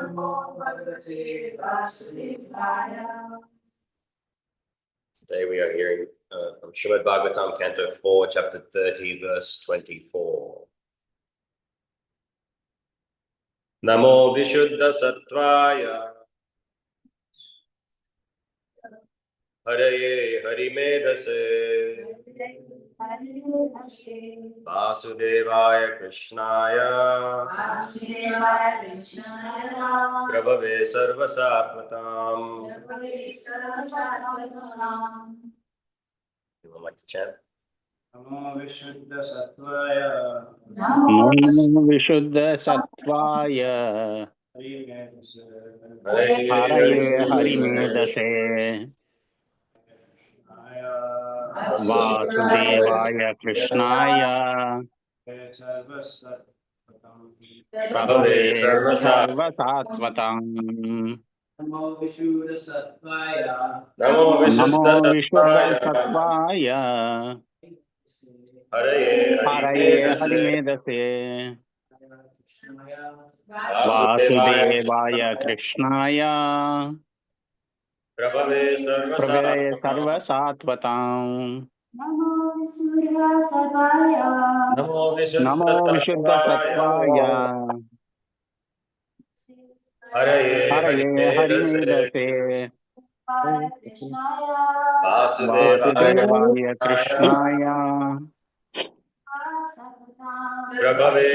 Today we are hearing from Śrīmad-Bhāgavatam, Canto 4, Chapter 30, Verse 24. Namo Vishuddha Sattvaya Haraye Harimedhase Vasudevaya Krishnaya Prabhave Sarvasatmatam. You would like to chant? Namo Vishuddha Sattvaya Namo Vishuddha Sattvaya Haraye Harimedhase Vasudevaya Krishnaya Prabhave Sarvasatmatam. Namo Vishuddha Sattvaya Namo Vishuddha Sattvaya Haraye Harimedhase Vasudevaya Krishnaya Prabhave Sarvasatvatam. Namo Vishuddha Sattvaya Namo Vishuddha Sattvaya Haraye Harimedhase Vasudevaya Krishnaya Prabhave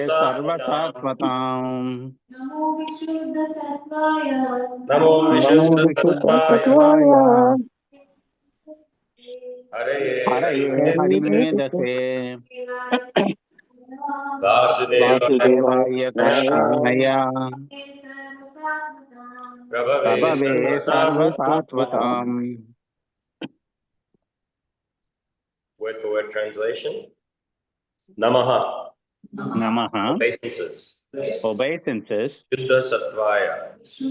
Sarvasatvatam. Namo Vishuddha Sattvaya Namo Vishuddha Sattvaya Haraye Harimedhase Vasudevaya Krishnaya Prabhave Sarvasatvatam. Word for word translation. Namaha. Namaha. Obeisances. Obeisances. Shuddha Sattvaya.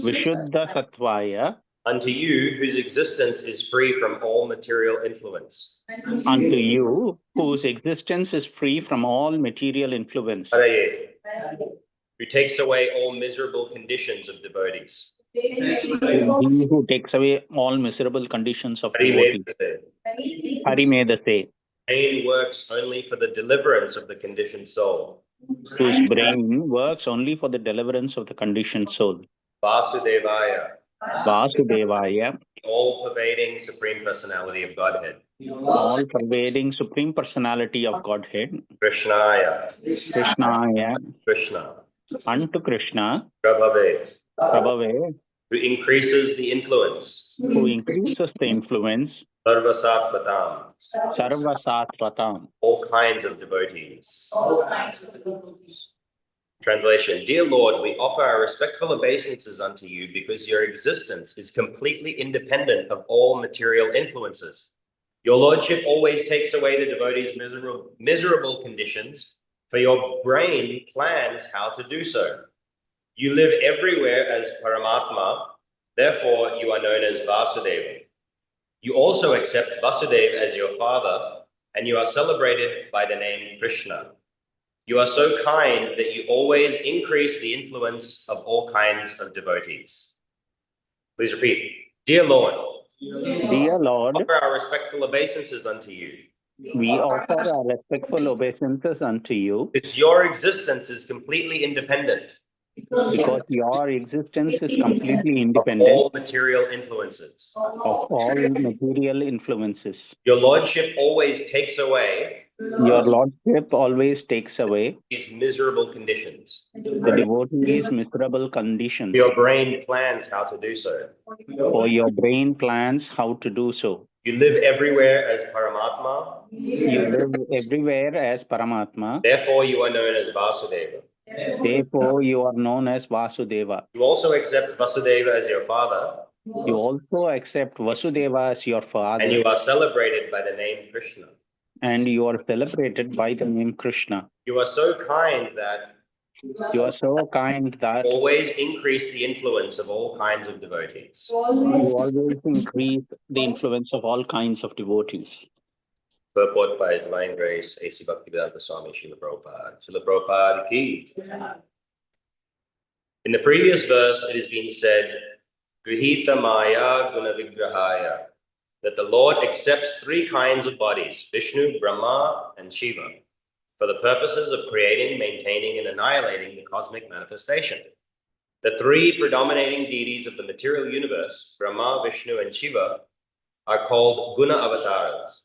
Vishuddha Sattvaya. Unto you whose existence is free from all material influence. Unto you whose existence is free from all material influence. Haraye. Who takes away all miserable conditions of devotees. He who takes away all miserable conditions of devotees. Harimedhase. Brain works only for the deliverance of the conditioned soul. Whose brain works only for the deliverance of the conditioned soul. Vasudevaya. Vasudevaya. All-pervading Supreme Personality of Godhead. All-pervading Supreme Personality of Godhead. Krishnaya. Krishnaya. Krishna. Unto Krishna. Prabhave. Prabhave. Who increases the influence. Who increases the influence. Sarvasatvatam. Sarvasatvatam. All kinds of devotees. Translation. Dear Lord, we offer our respectful obeisances unto you because your existence is completely independent of all material influences. Your Lordship always takes away the devotees' miserable conditions, for your brain plans how to do so. You live everywhere as Paramatma, therefore you are known as Vasudeva. You also accept Vasudeva as your father, and you are celebrated by the name Krishna. You are so kind that you always increase the influence of all kinds of devotees. Please repeat. Dear Lord, Dear Lord, offer our respectful obeisances unto you. we offer our respectful obeisances unto you. Because your existence is completely independent. Because your existence is completely Of independent all material influences. of all material influences. Your Lordship always takes away Your Lordship always takes away these miserable conditions. the devotee's miserable conditions. Your brain plans how to do so. For your brain plans how to do so. You live everywhere as Paramatma. You live everywhere as Paramatma. Therefore, you are known as Vasudeva. Therefore, you are known as Vasudeva. You also accept Vasudeva as your father. You also accept Vasudeva as your father. And you are celebrated by the name Krishna. And you are celebrated by the name Krishna. You are so kind that You are so kind that always increase the influence of all kinds of devotees. you always increase the influence of all kinds of devotees. Purport by His Divine Grace, A.C. Bhaktivedanta Swami Srila Prabhupada. Srila Prabhupada ki. In the previous verse, it has been said, Grihita Maya Guna Vigrahaya, that the Lord accepts three kinds of bodies, Vishnu, Brahma, and Shiva, for the purposes of creating, maintaining, and annihilating the cosmic manifestation. The three predominating deities of the material universe, Brahma, Vishnu, and Shiva, are called Guna avatars.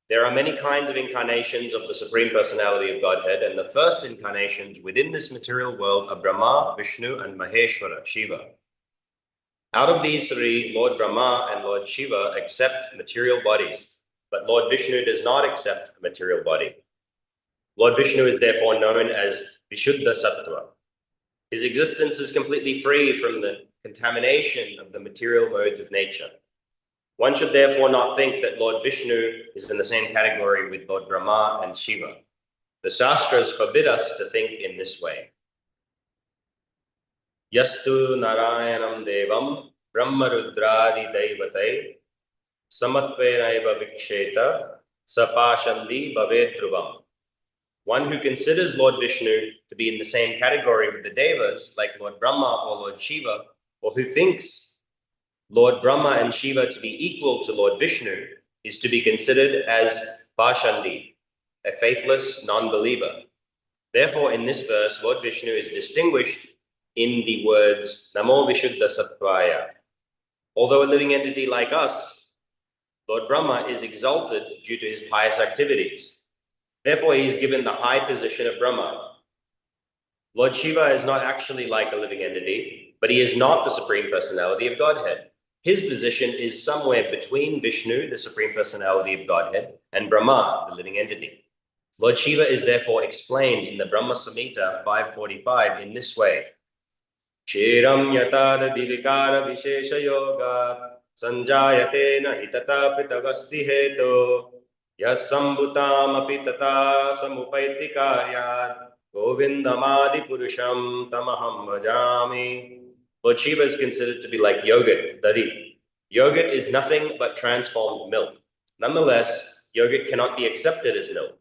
There are many kinds of incarnations of the Supreme Personality of Godhead, and the first incarnations within this material world are Brahma, Vishnu, and Maheshwara, Shiva. Out of these three, Lord Brahma and Lord Shiva accept material bodies, but Lord Vishnu does not accept a material body. Lord Vishnu is therefore known as Vishuddha Sattva. His existence is completely free from the contamination of the material modes of nature. One should therefore not think that Lord Vishnu is in the same category with Lord Brahma and Shiva. The Shastras forbid us to think in this way. Yastu Narayanam Devam Brahmarudradi Devate Samatvenaiva Viksheta Sapashandi Bhavedruvam. One who considers Lord Vishnu to be in the same category with the Devas, like Lord Brahma or Lord Shiva, or who thinks Lord Brahma and Shiva to be equal to Lord Vishnu, is to be considered as Pashandi, a faithless non-believer. Therefore, in this verse, Lord Vishnu is distinguished in the words Namo Vishuddha Sattvaya. Although a living entity like us, Lord Brahma is exalted due to his pious activities. Therefore, he is given the high position of Brahma. Lord Shiva is not actually like a living entity, but he is not the Supreme Personality of Godhead. His position is somewhere between Vishnu, the Supreme Personality of Godhead, and Brahma, the living entity. Lord Shiva is therefore explained in the Brahma Samhita 545 in this way. Kshiram yatada divikara vishesha yoga sanjayate nahitata pitavasti heto yasambutam apitata samupaiti karyat govindamadi purusham tamaham bhajami. Lord Shiva is considered to be like yogurt, dadi. Yogurt is nothing but transformed milk. Nonetheless, yogurt cannot be accepted as milk.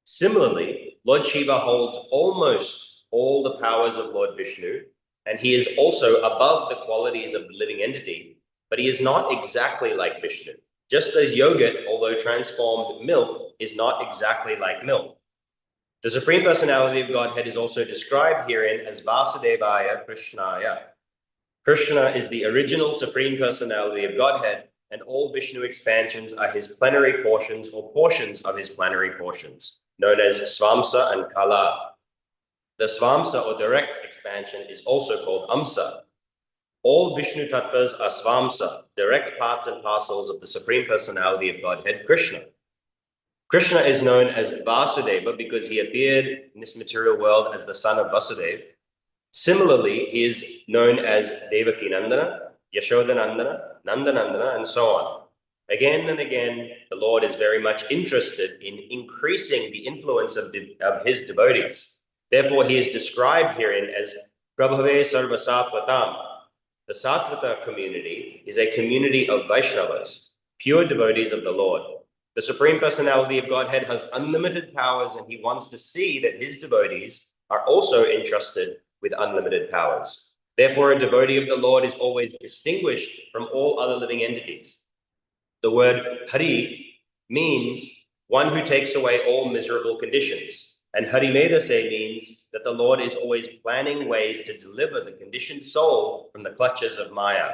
Similarly, Lord Shiva holds almost all the powers of Lord Vishnu, and he is also above the qualities of the living entity, but he is not exactly like Vishnu. Just as yogurt, although transformed milk, is not exactly like milk. The Supreme Personality of Godhead is also described herein as Vasudevaya Krishnaya. Krishna is the original Supreme Personality of Godhead, and all Vishnu expansions are his plenary portions or portions of his plenary portions, known as Svamsa and Kala. The Svamsa or direct expansion is also called Amsa. All Vishnu Tattvas are Svamsa, direct parts and parcels of the Supreme Personality of Godhead, Krishna. Krishna is known as Vasudeva because he appeared in this material world as the son of Vasudeva. Similarly, he is known as Devaki Nandana, Yashodanandana, Nandanandana, and so on. Again and again, the Lord is very much interested in increasing the influence of his devotees. Therefore, he is described herein as Prabhave Sarva Sattvatam. The Sattvata community is a community of Vaishnavas, pure devotees of the Lord. The Supreme Personality of Godhead has unlimited powers, and he wants to see that his devotees are also entrusted with unlimited powers. Therefore, a devotee of the Lord is always distinguished from all other living entities. The word Hari means one who takes away all miserable conditions. And Harimedase means that the Lord is always planning ways to deliver the conditioned soul from the clutches of Maya.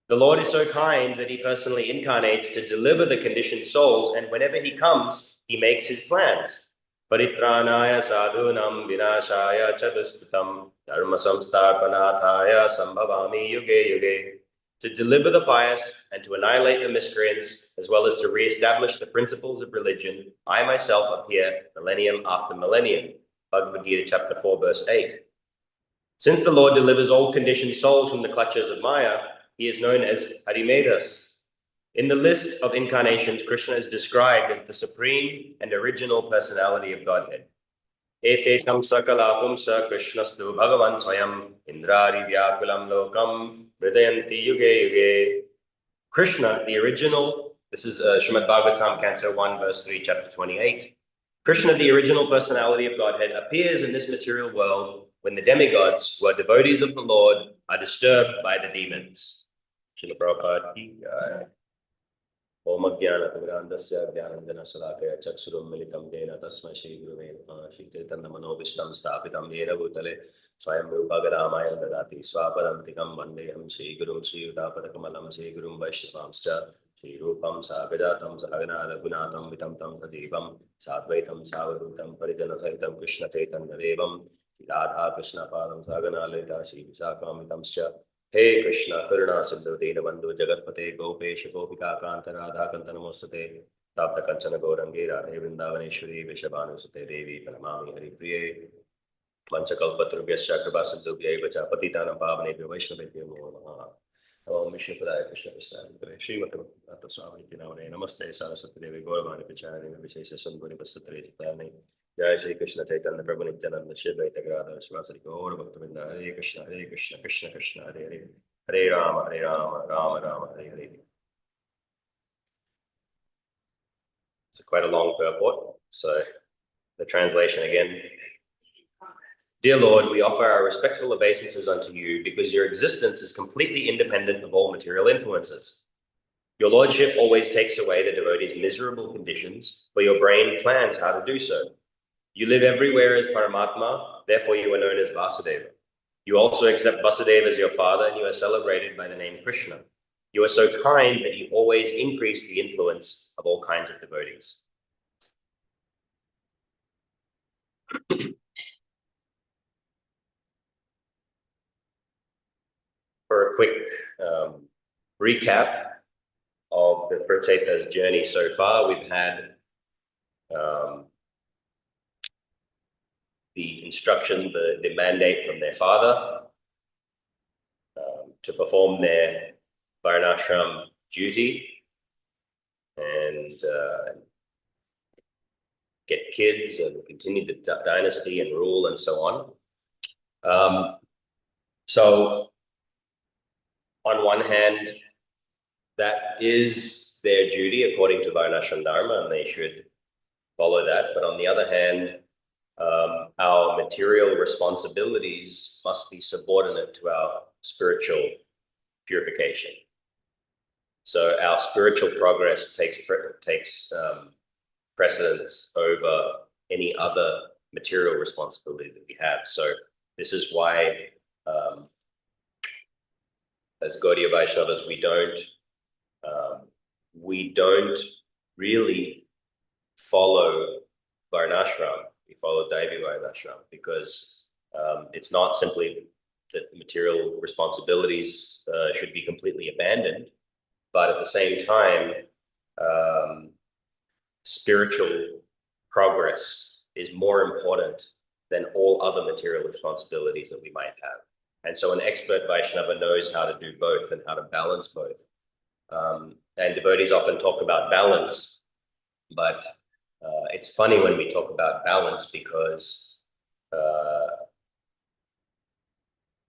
The Lord is so kind that he personally incarnates to deliver the conditioned souls, and whenever he comes, he makes his plans. Paritranaya sadhunam vinashaya chadustutam dharma samstarpanathaya sambhavami yuge yuge. To deliver the pious and to annihilate the miscreants, as well as to re-establish the principles of religion, I myself appear millennium after millennium. Bhagavad Gita chapter 4 verse 8. Since the Lord delivers all conditioned souls from the clutches of Maya, he is known as Harimedas. In the list of incarnations, Krishna is described as the supreme and original personality of Godhead. Etetam sakala pumsa krishnastu bhagavan swayam indrari vyakulam lokam hridayanti yuge yuge. Krishna, the original, this is Śrīmad-Bhāgavatam, Canto 1, verse 3, chapter 28. Krishna, the original personality of Godhead, appears in this material world when the demigods, who are devotees of the Lord, are disturbed by the demons. Srila Prabhupada ki jai. Om Ajnanatamidandasya Jnanandjana Salakaya Chakshurum Militam Dena Tasmai Shri Guruve Namah. Shri Chaitanya Manobishtam Sthapitam Yena Bhutale Swayam Rupa Gadamaya Dadati Swapadam Tikam Vandeham Shri Gurum Shri Udapadakamalam Shri Gurum Vaishnavamscha Shri Rupam Savidatam Sahagana Ragunatam Vitam Tam Sajivam Sadvaitam Savadutam Parijana Sahitam Krishna Chaitanya Devam Radha Krishna Padam Sagana Lita Shri Vishakamitamscha Hey Krishna, Karuna Sindhu Dinabandhu Jagatpate Gopesh Gopika Kanta Radha Kanta Namostate Tapta Kanchana Gaurangi Radhe Vrindavaneshwari Vishabhanu Sute Devi Pranamami Hari Priye Vanchakalpatrubhyascha Kripa Sindhubhyai Vacha Patitanam Pavanebhyo Vaishnavebhyo Namo Namaha Om Vishnu Padaya Krishna Prasthana Śrīmad-Bhāgavatam Swami Tinavane Namaste Saraswati Devi Gauravani Pachani Vishesha Sundhuri Pasatare Jitane Jai Shri Krishna Chaitanya Prabhu Nityananda Shri Advaita Gadadhara Śrīvāsari Gaura Bhaktavinda Hare Krishna Krishna Krishna Hare Hare Hare Rama Rama Rama Hare Hare. It's quite a long purport, so the translation again. Dear Lord, we offer our respectful obeisances unto you because your existence is completely independent of all material influences. Your Lordship always takes away the devotee's miserable conditions, for your brain plans how to do so. You live everywhere as Paramatma, therefore you are known as Vasudeva. You also accept Vasudeva as your father, and you are celebrated by the name Krishna. You are so kind that you always increase the influence of all kinds of devotees. For a quick recap of the Pracheta's journey so far, we've had the instruction, the mandate from their father to perform their varnashram duty and get kids and continue the dynasty and rule and so on. So on one hand, that is their duty according to varnashram dharma, and they should follow that. But on the other hand, our material responsibilities must be subordinate to our spiritual purification. So our spiritual progress takes precedence over any other material responsibility that we have. So this is why, as Gaudiya Vaishnavas, we don't really follow varnashram. We follow Daivi Varnashram because it's not simply that material responsibilities should be completely abandoned, but at the same time, spiritual progress is more important than all other material responsibilities that we might have. And so an expert Vaishnava knows how to do both and how to balance both. And devotees often talk about balance, but it's funny when we talk about balance because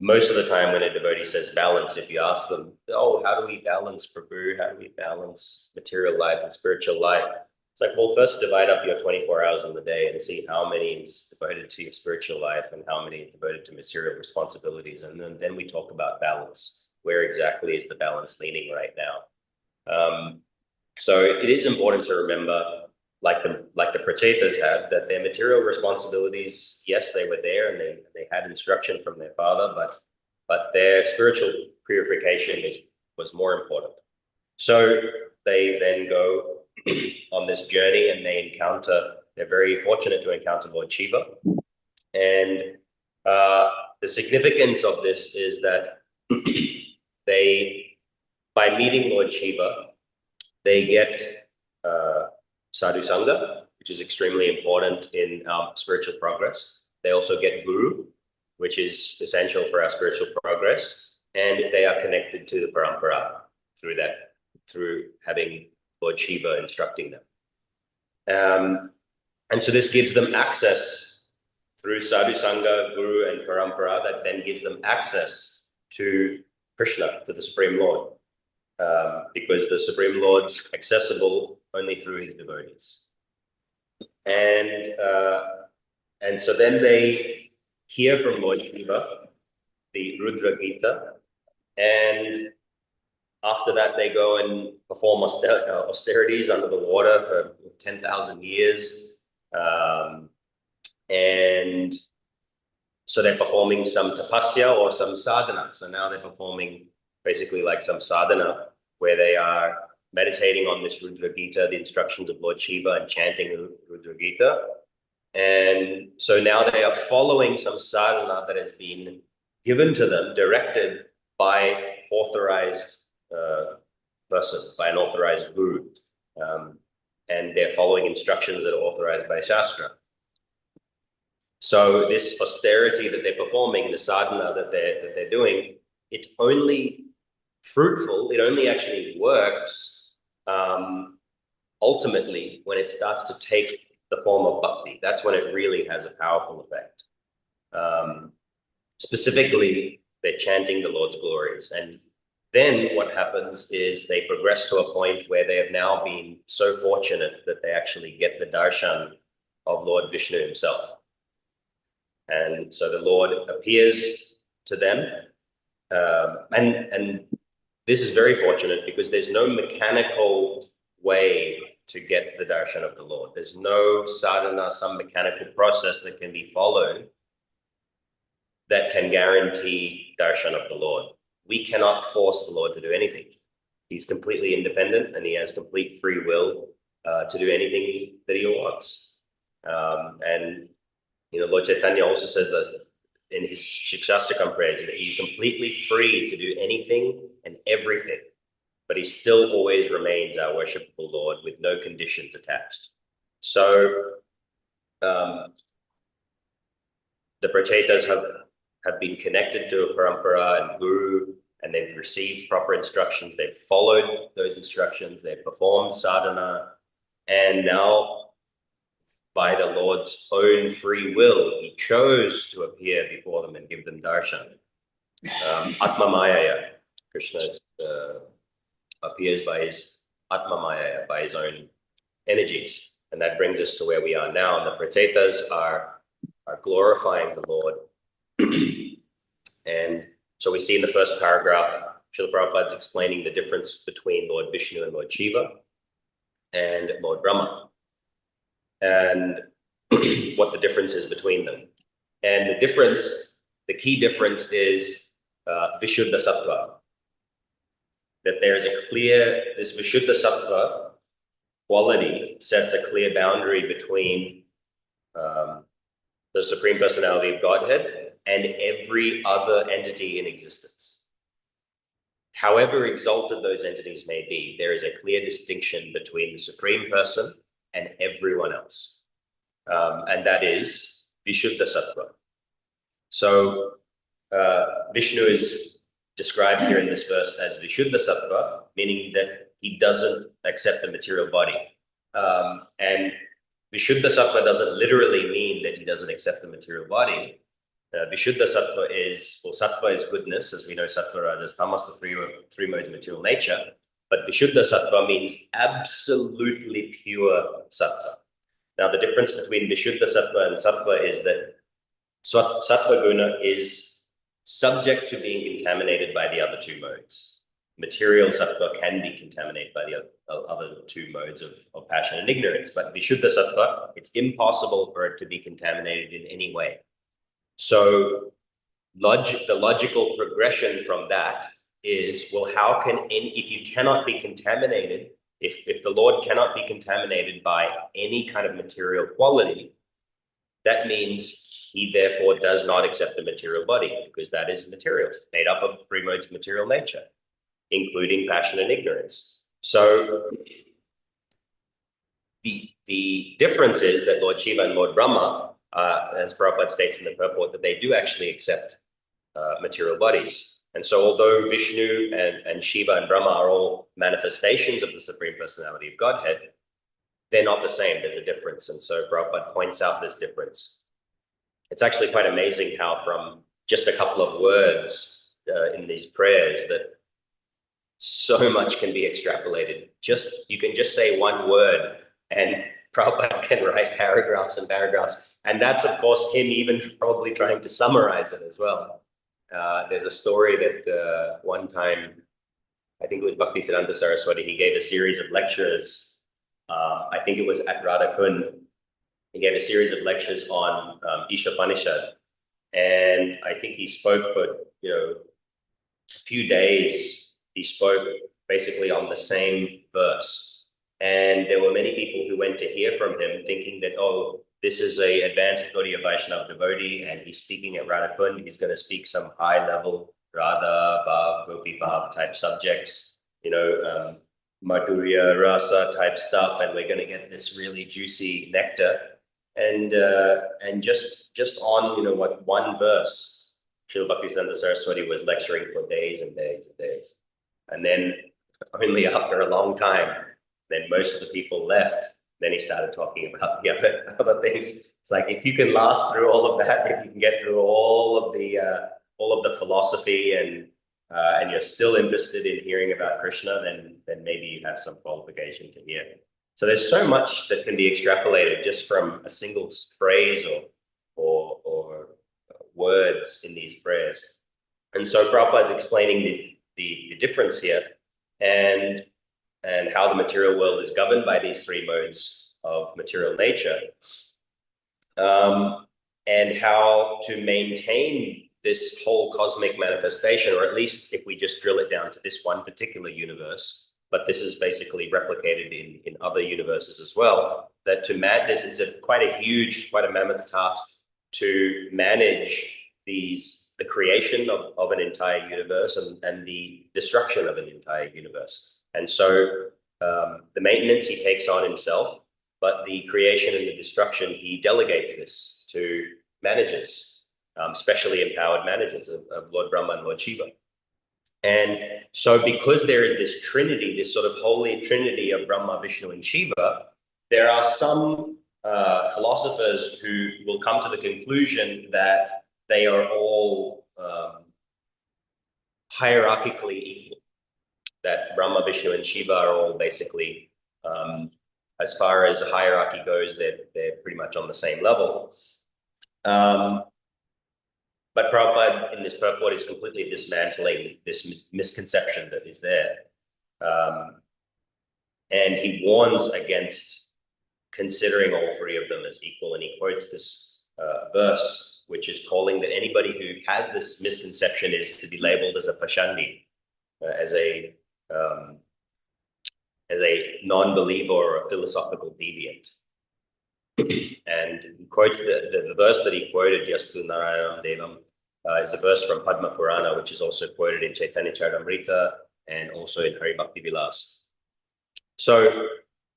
most of the time when a devotee says balance, if you ask them, oh, how do we balance Prabhu? How do we balance material life and spiritual life? It's like, well, first divide up your 24 hours in the day and see how many is devoted to your spiritual life and how many is devoted to material responsibilities. And then we talk about balance. Where exactly is the balance leaning right now? So it is important to remember, like the Prachetas had, that their material responsibilities, yes, they were there and they had instruction from their father, but their spiritual purification was more important. So they then go on this journey and they're very fortunate to encounter Lord Shiva. And the significance of this is that by meeting Lord Shiva, they get sadhu sangha, which is extremely important in our spiritual progress. They also get guru, which is essential for our spiritual progress, and they are connected to the parampara through having Lord Shiva instructing them. And so this gives them access through sadhu sangha, guru, and parampara, that then gives them access to Krishna, to the Supreme Lord. Because the Supreme Lord's accessible only through his devotees. And so then they hear from Lord Shiva the Rudra Gita, and after that they go and perform austerities under the water for 10,000 years. And so they're performing some tapasya or some sadhana. So now they're performing basically like some sadhana where they are meditating on this Rudra Gita, the instructions of Lord Shiva, and chanting Rudra Gita. And so now they are following some sadhana that has been given to them, directed by authorized person, by an authorized guru. And they're following instructions that are authorized by Shastra. So this austerity that they're performing, the sadhana that they're doing, it's only fruitful, it only actually works ultimately when it starts to take the form of bhakti. That's when it really has a powerful effect. Specifically, they're chanting the Lord's glories. And then what happens is they progress to a point where they have now been so fortunate that they actually get the darshan of Lord Vishnu himself. And so the Lord appears to them. And this is very fortunate because there's no mechanical way to get the darshan of the Lord. There's no sadhana, some mechanical process that can be followed that can guarantee darshan of the Lord. We cannot force the Lord to do anything. He's completely independent and he has complete free will to do anything that he wants. And you know, Lord Chaitanya also says this in his Shikshastakam prayers, that he's completely free to do anything and everything, but he still always remains our worshipful Lord with no conditions attached. So the Prachetas have been connected to a parampara and guru, and they've received proper instructions. They've followed those instructions. They've performed sadhana, and now, by the Lord's own free will, he chose to appear before them and give them darshan. Atma Mayaya, Krishna appears by his Atma Mayaya, by his own energies. And that brings us to where we are now. And the Prachetas are glorifying the Lord. And so we see in the first paragraph, Srila Prabhupada is explaining the difference between Lord Vishnu and Lord Shiva and Lord Brahma, and what the difference is between them. And the key difference is Vishuddha Sattva. That there's this Vishuddha Sattva quality sets a clear boundary between the Supreme Personality of Godhead and every other entity in existence. However exalted those entities may be, there is a clear distinction between the Supreme Person and everyone else. And that is Vishuddha Sattva. So Vishnu is described here in this verse as Vishuddha Sattva, meaning that he doesn't accept the material body. And Vishuddha Sattva doesn't literally mean that he doesn't accept the material body. Vishuddha Sattva Sattva is goodness, as we know, Sattva, Rajas, Tamas, the three modes of material nature. But Vishuddha Sattva means absolutely pure Sattva. Now, the difference between Vishuddha Sattva and Sattva is that Sattva Guna is subject to being contaminated by the other two modes. Material Sattva can be contaminated by the other two modes of passion and ignorance, but Vishuddha Sattva, it's impossible for it to be contaminated in any way. So the logical progression from that is, well, how can, if you cannot be contaminated, if the Lord cannot be contaminated by any kind of material quality, that means he therefore does not accept the material body, because that is material, made up of three modes of material nature, including passion and ignorance. So the difference is that Lord Shiva and Lord Brahma, as Prabhupada states in the purport, that they do actually accept material bodies. And so although Vishnu and Shiva and Brahma are all manifestations of the Supreme Personality of Godhead, they're not the same. There's a difference. And so Prabhupada points out this difference. It's actually quite amazing how from just a couple of words in these prayers that so much can be extrapolated. You can just say one word and Prabhupada can write paragraphs and paragraphs. And that's, of course, him even probably trying to summarize it as well. There's a story that one time, I think it was Bhaktisiddhanta Saraswati, he gave a series of lectures. I think it was at Radhakund. He gave a series of lectures on Ishopanishad. And I think he spoke for, a few days. He spoke basically on the same verse. And there were many people who went to hear from him thinking that, oh, this is a advanced Gaudiya Vaishnava devotee and he's speaking at Radhakund. He's going to speak some high level Radha, Bhav, Gopi Bhav type subjects, Madhurya, Rasa type stuff. And we're going to get this really juicy nectar. And just on, one verse, Srila Bhaktisiddhanta Saraswati was lecturing for days and days and days. And then only after a long time, then most of the people left. Then he started talking about the other things. It's like, if you can last through all of that, if you can get through all of the philosophy and you're still interested in hearing about Krishna, then maybe you have some qualification to hear. So there's so much that can be extrapolated just from a single phrase or words in these prayers. And so Prabhupada's explaining the difference here and how the material world is governed by these three modes of material nature, and how to maintain this whole cosmic manifestation, or at least if we just drill it down to this one particular universe, but this is basically replicated in other universes as well, that this is quite a mammoth task to manage the creation of an entire universe and the destruction of an entire universe. And so the maintenance he takes on himself, but the creation and the destruction, he delegates this to managers, specially empowered managers of Lord Brahma and Lord Shiva. And so because there is this trinity, this sort of holy trinity of Brahma, Vishnu, and Shiva, there are some philosophers who will come to the conclusion that they are all hierarchically equal, that Brahma, Vishnu, and Shiva are all basically, as far as hierarchy goes, they're pretty much on the same level. But Prabhupada in this purport is completely dismantling this misconception that is there. And he warns against considering all three of them as equal. And he quotes this verse, which is calling that anybody who has this misconception is to be labeled as a Pashandi, as a non-believer or a philosophical deviant. And he quotes the verse that he quoted, Yastu Narayanam Devam, is a verse from Padma Purana, which is also quoted in Chaitanya Charitamrita and also in Hari Bhakti Vilas. So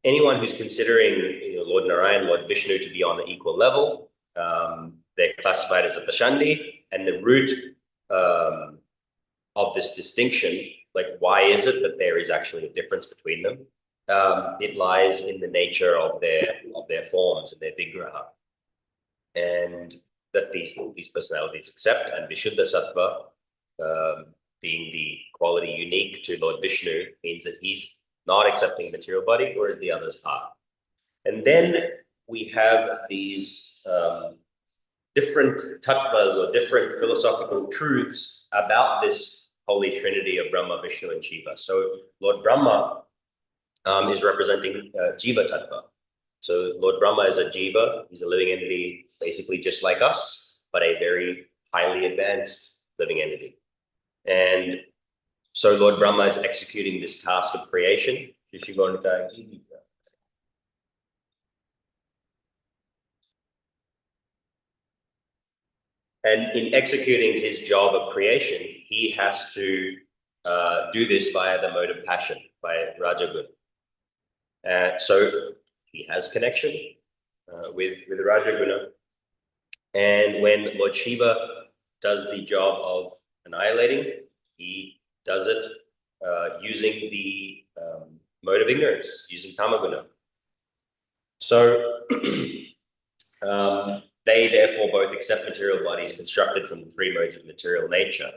anyone who's considering Lord Narayan, Lord Vishnu to be on the equal level, they're classified as a Pashandi. And the root of this distinction, like why is it that there is actually a difference between them? It lies in the nature of their forms and their vigraha, and that these personalities accept. And Vishuddha Sattva, being the quality unique to Lord Vishnu, means that he's not accepting material body, whereas the others are. And then we have these different tattvas or different philosophical truths about this holy trinity of Brahma, Vishnu, and Shiva. So Lord Brahma is representing Jiva Tattva. So Lord Brahma is a Jiva. He's a living entity, basically just like us, but a very highly advanced living entity. And so Lord Brahma is executing this task of creation. And in executing his job of creation, he has to do this via the mode of passion, by Rajagun. So he has connection with Rajaguna. And when Lord Shiva does the job of annihilating, he does it using the mode of ignorance, using Tamaguna. So they therefore both accept material bodies constructed from the three modes of material nature.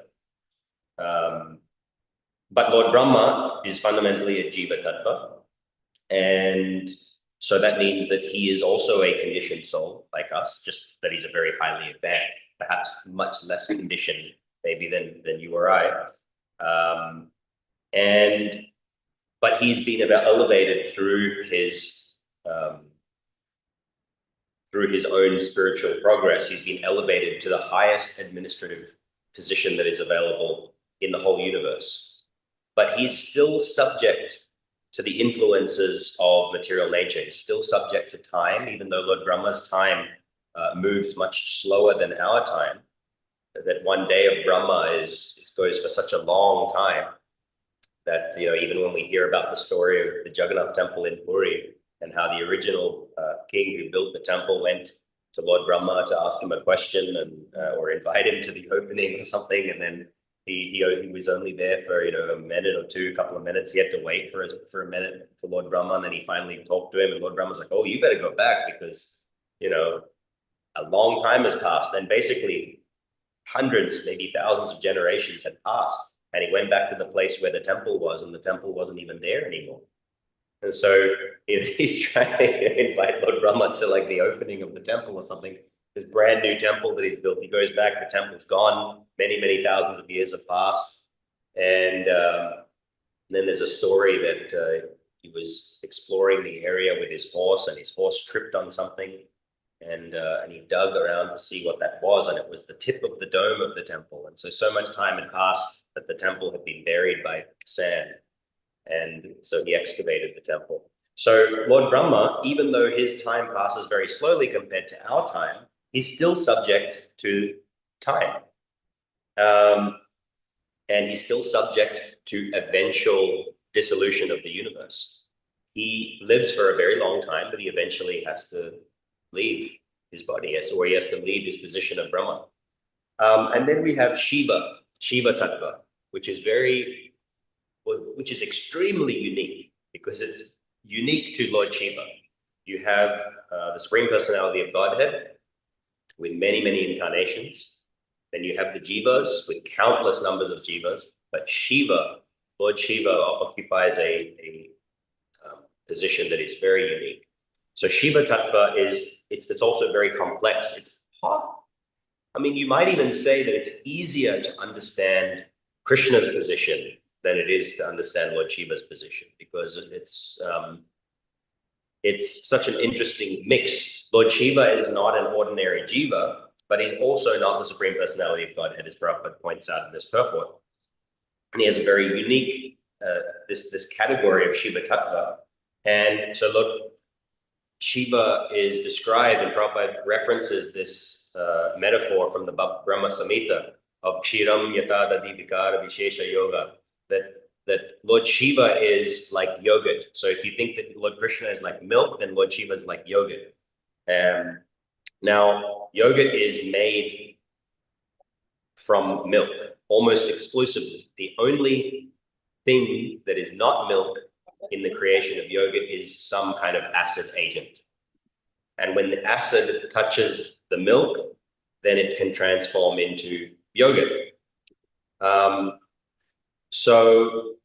But Lord Brahma is fundamentally a Jiva Tattva, and So that means that he is also a conditioned soul like us, just that he's a very highly advanced, perhaps much less conditioned maybe than you or I. But he's been elevated through his own spiritual progress. He's been elevated to the highest administrative position that is available in the whole universe. But he's still subject to the influences of material nature. He's still subject to time, even though Lord Brahma's time moves much slower than our time. That one day of Brahma goes for such a long time that, you know, even when we hear about the story of the Jagannath temple in Puri and how the original king who built the temple went to Lord Brahma to ask him a question and or invite him to the opening or something, and then he was only there for, you know, a minute or two, a couple of minutes. He had to wait for a minute for Lord Brahma, and then he finally talked to him, and Lord Brahma's like, "Oh, you better go back because, you know, a long time has passed." And basically hundreds, maybe thousands of generations had passed, and he went back to the place where the temple was, and the temple wasn't even there anymore. And so, you know, he's trying to invite Lord Brahma to like the opening of the temple or something, this brand new temple that he's built. He goes back, the temple's gone, many thousands of years have passed. And then there's a story that he was exploring the area with his horse, and his horse tripped on something, and he dug around to see what that was, and it was the tip of the dome of the temple. And so much time had passed that the temple had been buried by sand. And so he excavated the temple. So Lord Brahma, even though his time passes very slowly compared to our time, he's still subject to time. And he's still subject to eventual dissolution of the universe. He lives for a very long time, but he eventually has to leave his body, or he has to leave his position of Brahma. And then we have Shiva Tattva, which is extremely unique, because it's unique to Lord Shiva. You have the Supreme Personality of Godhead with many incarnations. Then you have the jivas with countless numbers of jivas. But Shiva, Lord Shiva, occupies a position that is very unique. So Shiva Tattva it's also very complex. It's hard. I mean, you might even say that it's easier to understand Krishna's position than it is to understand Lord Shiva's position, because it's such an interesting mix. Lord Shiva is not an ordinary jiva, but he's also not the Supreme Personality of Godhead, as Prabhupada points out in this purport. And he has a very unique, this category of Shiva Tattva. And so Lord Shiva is described, and Prabhupada references this metaphor from the Brahma Samhita of Kshiram Yata Dadipikara Vishesha Yoga, that Lord Shiva is like yogurt. So if you think that Lord Krishna is like milk, then Lord Shiva is like yogurt. Now, yogurt is made from milk, almost exclusively. The only thing that is not milk in the creation of yogurt is some kind of acid agent. And when the acid touches the milk, then it can transform into yogurt. So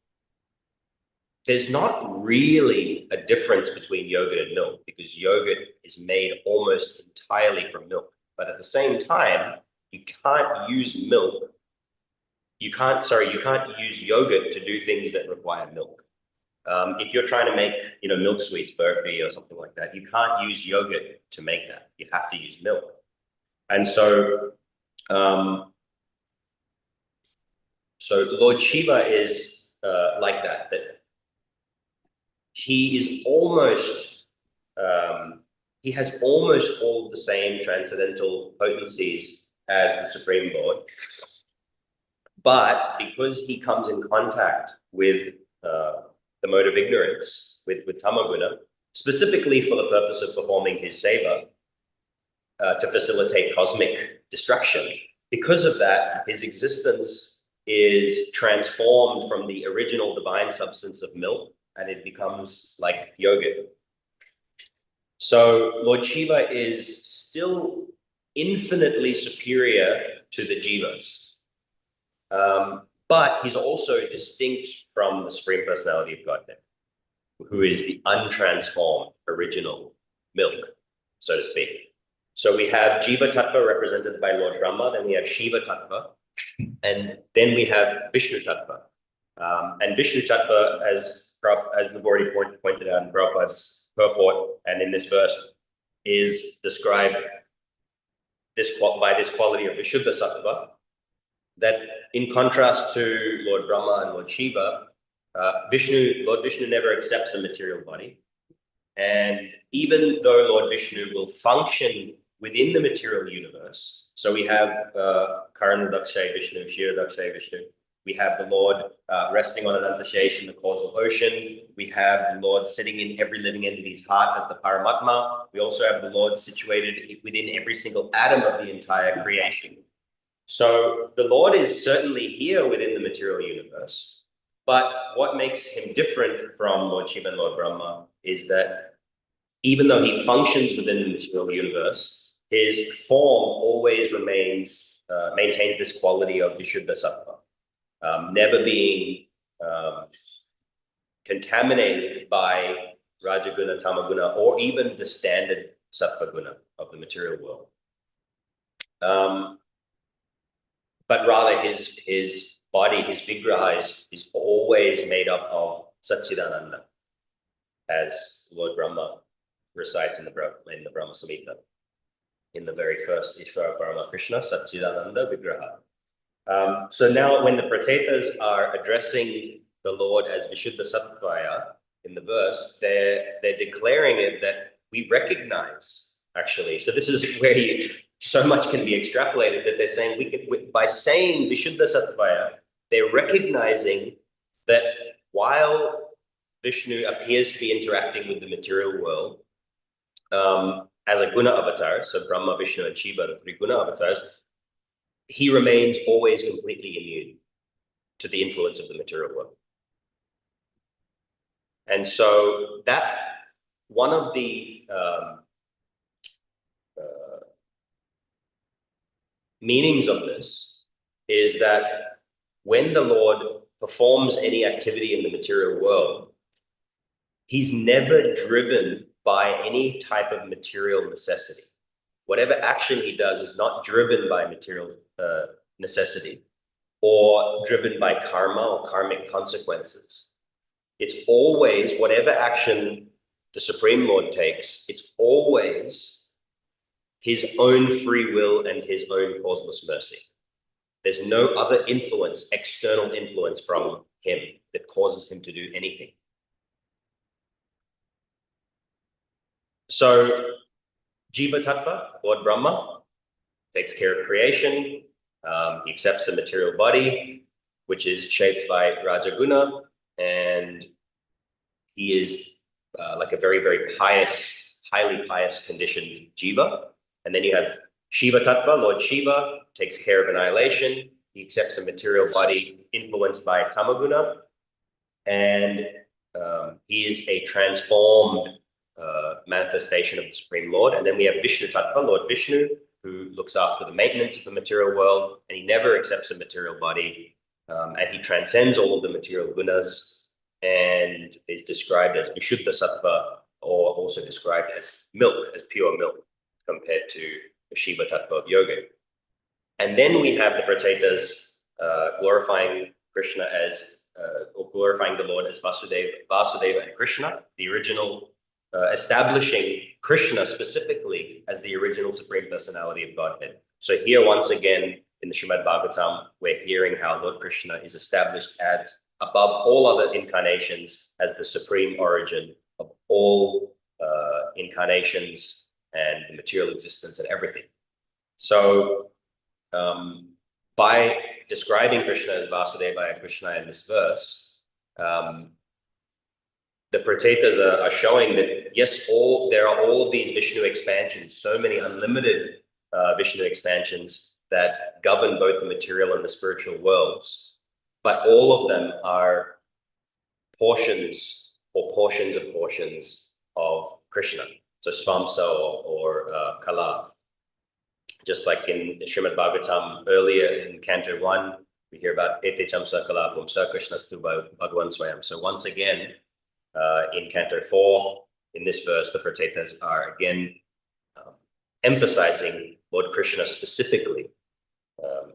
there's not really a difference between yogurt and milk, because yogurt is made almost entirely from milk. But at the same time, you can't use milk. You can't use yogurt to do things that require milk. If you're trying to make, milk sweets, burfi or something like that, you can't use yogurt to make that. You have to use milk. And so, Lord Shiva is like that he is almost, he has almost all the same transcendental potencies as the Supreme Lord. But because he comes in contact with the mode of ignorance, with tamaguna, specifically for the purpose of performing his seva, to facilitate cosmic destruction, because of that, his existence is transformed from the original divine substance of milk, and it becomes like yogurt. So Lord Shiva is still infinitely superior to the jivas. But he's also distinct from the Supreme Personality of Godhead. who is the untransformed original milk, so to speak. So we have Jiva Tattva represented by Lord Brahma, then we have Shiva Tattva, and then we have Vishnu Tattva. And Vishnu Tattva, as we've already pointed out in Prabhupada's purport and in this verse, is described by this quality of Vishuddha Sattva, that in contrast to Lord Brahma and Lord Shiva, Lord Vishnu never accepts a material body. And even though Lord Vishnu will function within the material universe, so we have Karana Dakshay Vishnu, Shira Dakshay Vishnu, we have the Lord resting on Anantashesha, the causal ocean. We have the Lord sitting in every living entity's heart as the Paramatma. We also have the Lord situated within every single atom of the entire creation. So the Lord is certainly here within the material universe. But what makes him different from Lord Shiva and Lord Brahma is that even though he functions within the material universe, his form always maintains this quality of Vishuddha Sattva. Never being contaminated by Rajaguna, Tamaguna, or even the standard Sattva Guna of the material world. But rather his body, his vigraha is always made up of Satchidananda, as Lord Brahma recites in the Brahma Samhita, in the very first Ishvara Parama Krishna, Satchidananda Vigraha. So now when the Pratetas are addressing the Lord as Vishuddha Sattvaya in the verse, they're declaring it that we recognize, actually. So this is where so much can be extrapolated, that they're saying by saying Vishuddha Sattvaya, they're recognizing that while Vishnu appears to be interacting with the material world as a guna avatar, so Brahma, Vishnu, and Shiva, the three guna avatars, he remains always completely immune to the influence of the material world. And so that one of the meanings of this is that when the Lord performs any activity in the material world, he's never driven by any type of material necessity. Whatever action he does is not driven by material necessity or driven by karma or karmic consequences. It's always, whatever action the Supreme Lord takes, it's always his own free will and his own causeless mercy. There's no other influence, external influence from him that causes him to do anything. So Jiva Tattva, Lord Brahma, takes care of creation. He accepts a material body, which is shaped by Rajaguna, and he is like a very, very pious, highly pious conditioned Jiva. And then you have Shiva Tattva, Lord Shiva, takes care of annihilation. He accepts a material body influenced by Tamaguna, and he is a transformed manifestation of the Supreme Lord. And then we have Vishnu Tattva, Lord Vishnu, who looks after the maintenance of the material world, and he never accepts a material body, and he transcends all of the material gunas and is described as Vishuddha Sattva, or also described as milk, as pure milk, compared to the Shiva Tattva of yoga. And then we have the Pratetas glorifying Krishna as, or glorifying the Lord as Vasudeva and Krishna, the original, establishing Krishna specifically as the original Supreme Personality of Godhead. So here, once again, in the Śrīmad-Bhāgavatam, we're hearing how Lord Krishna is established at above all other incarnations as the supreme origin of all incarnations and the material existence and everything. So by describing Krishna as Vasudeva and Krishna in this verse, the Pratetas are showing that, yes, there are all of these Vishnu expansions, so many unlimited Vishnu expansions that govern both the material and the spiritual worlds, but all of them are portions or portions of Krishna, so Svamsa or Kalav. Just like in Śrīmad-Bhāgavatam earlier in Canto 1, we hear about Ete Chamsa Kalapam Sa Krishnastu Bhagavan Swayam. So once again, in Canto 4. In this verse, the Pratetas are again emphasizing Lord Krishna specifically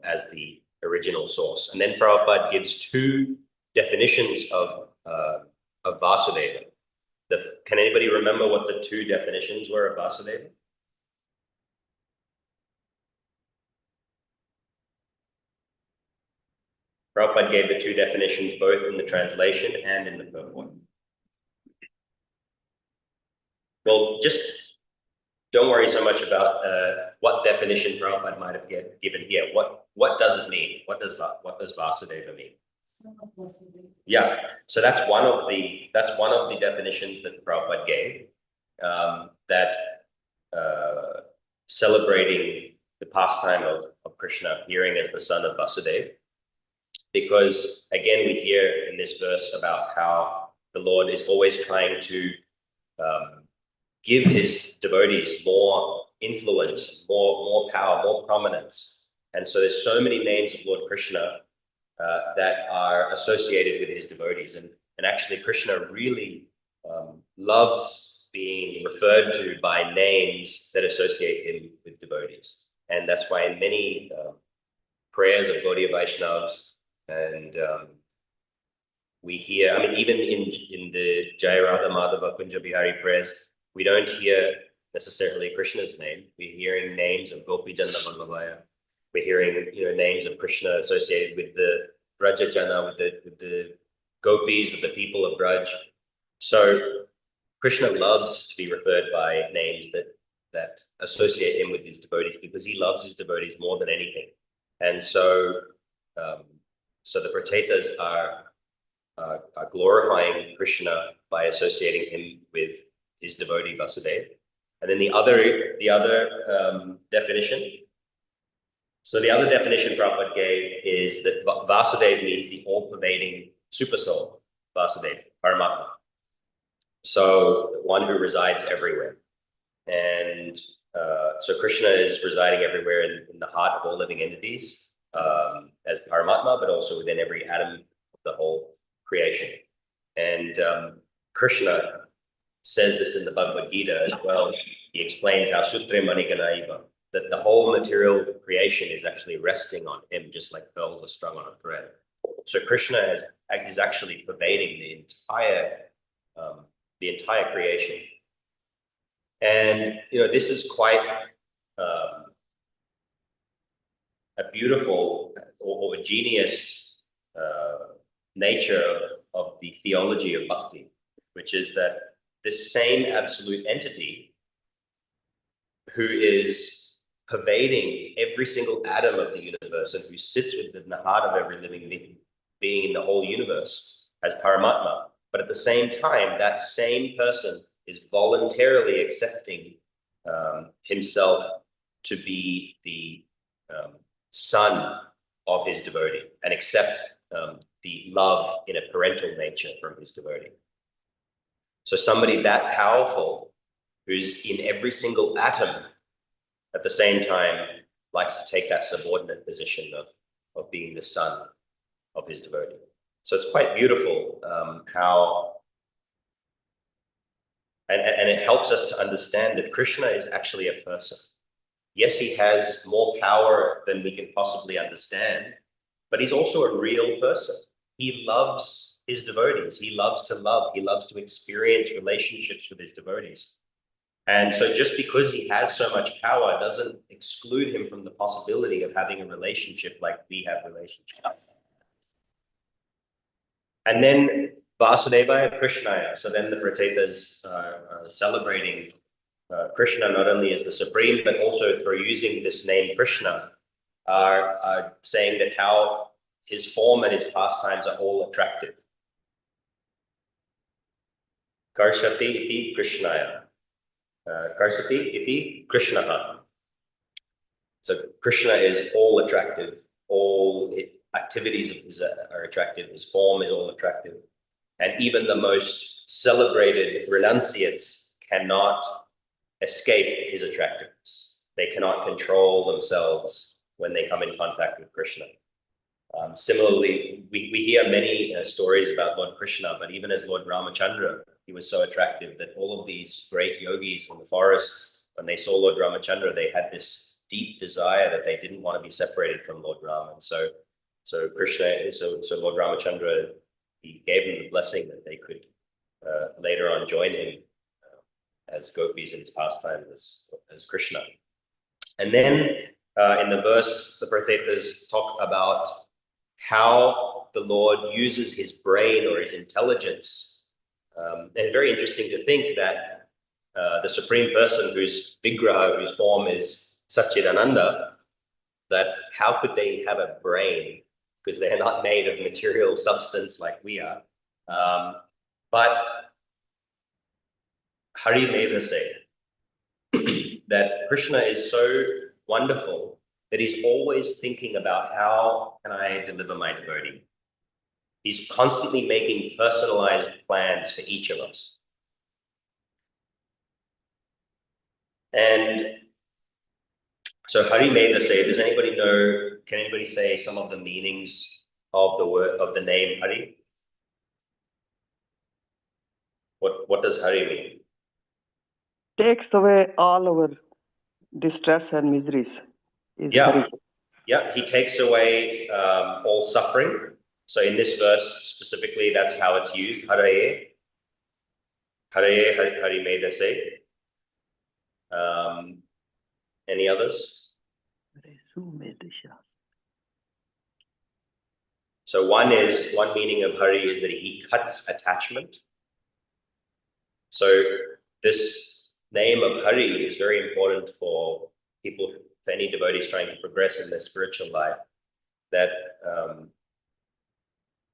as the original source. And then Prabhupada gives two definitions of Vasudeva. Can anybody remember what the two definitions were of Vasudeva? Prabhupada gave the two definitions both in the translation and in the purport. Well, just don't worry so much about what definition Prabhupada might have given here. What does it mean? What does Vasudeva mean? Yeah, so that's one of the definitions that Prabhupada gave, that celebrating the pastime of Krishna appearing as the son of Vasudeva. Because again, we hear in this verse about how the Lord is always trying to give his devotees more influence, more power, more prominence. And so there's so many names of Lord Krishna that are associated with his devotees. And actually Krishna really loves being referred to by names that associate him with devotees. And that's why in many prayers of Gaudiya Vaishnavas, and we hear, I mean, even in the Jai Radha Madhava Kunja Bihari prayers, we don't hear necessarily Krishna's name. We're hearing names of Gopi Jana Vallabhaya. We're hearing, names of Krishna associated with the Vraja Jana, with the gopis, with the people of Vraj. So Krishna loves to be referred by names that associate him with his devotees, because he loves his devotees more than anything. And so so the Pratetas are glorifying Krishna by associating him with his devotee Vasudeva. And then the other definition. So the other definition Prabhupada gave is that Vasudeva means the all-pervading supersoul, Vasudeva, Paramatma. So one who resides everywhere. And so Krishna is residing everywhere in the heart of all living entities, as Paramatma, but also within every atom of the whole creation. And Krishna says this in the Bhagavad Gita as well. He explains how Sutre Maniganaiva, that the whole material creation is actually resting on him, just like pearls are strung on a thread. So Krishna is actually pervading the entire creation. And this is quite a beautiful or a genius nature of the theology of bhakti, which is that this same absolute entity who is pervading every single atom of the universe and who sits within the heart of every living being in the whole universe as Paramatma, but at the same time, that same person is voluntarily accepting himself to be the son of his devotee and accept the love in a parental nature from his devotee. So somebody that powerful, who's in every single atom, at the same time likes to take that subordinate position of being the son of his devotee. So it's quite beautiful how, and it helps us to understand that Krishna is actually a person. Yes, he has more power than we can possibly understand, but he's also a real person. He loves his devotees. He loves to love. He loves to experience relationships with his devotees. And so just because he has so much power doesn't exclude him from the possibility of having a relationship like we have relationships. And then Vasudevaya Krishnaya. So then the Pratetas are celebrating Krishna not only as the supreme, but also through using this name Krishna, are saying that how his form and his pastimes are all attractive. Karshati iti Krishnaya. Karshati iti Krishnaha. So Krishna is all attractive. All activities of his are attractive. His form is all attractive. And even the most celebrated renunciates cannot escape his attractiveness. They cannot control themselves when they come in contact with Krishna. Similarly, we hear many stories about Lord Krishna, but even as Lord Ramachandra, he was so attractive that all of these great yogis in the forest, when they saw Lord Ramachandra, they had this deep desire that they didn't want to be separated from Lord Ram. And so Lord Ramachandra, he gave them the blessing that they could later on join him as gopis in his pastime as Krishna. And then in the verse, the Pratetas talk about how the Lord uses his brain or his intelligence. And it's very interesting to think that the Supreme Person whose vigraha, whose form is Satchidananda, that how could they have a brain? Because they're not made of material substance like we are. But Hari made us say that Krishna is so wonderful that he's always thinking about how can I deliver my devotee. He's constantly making personalized plans for each of us. And so Hari made us say, does anybody know, can anybody say some of the meanings of the word, of the name Hari? What does Hari mean? Takes away all our distress and miseries. Yeah, he takes away all suffering. So in this verse specifically, that's how it's used. Haraye, Hari made us say. Any others? So one meaning of Hari is that he cuts attachment. So this name of Hari is very important for people, for any devotees trying to progress in their spiritual life. That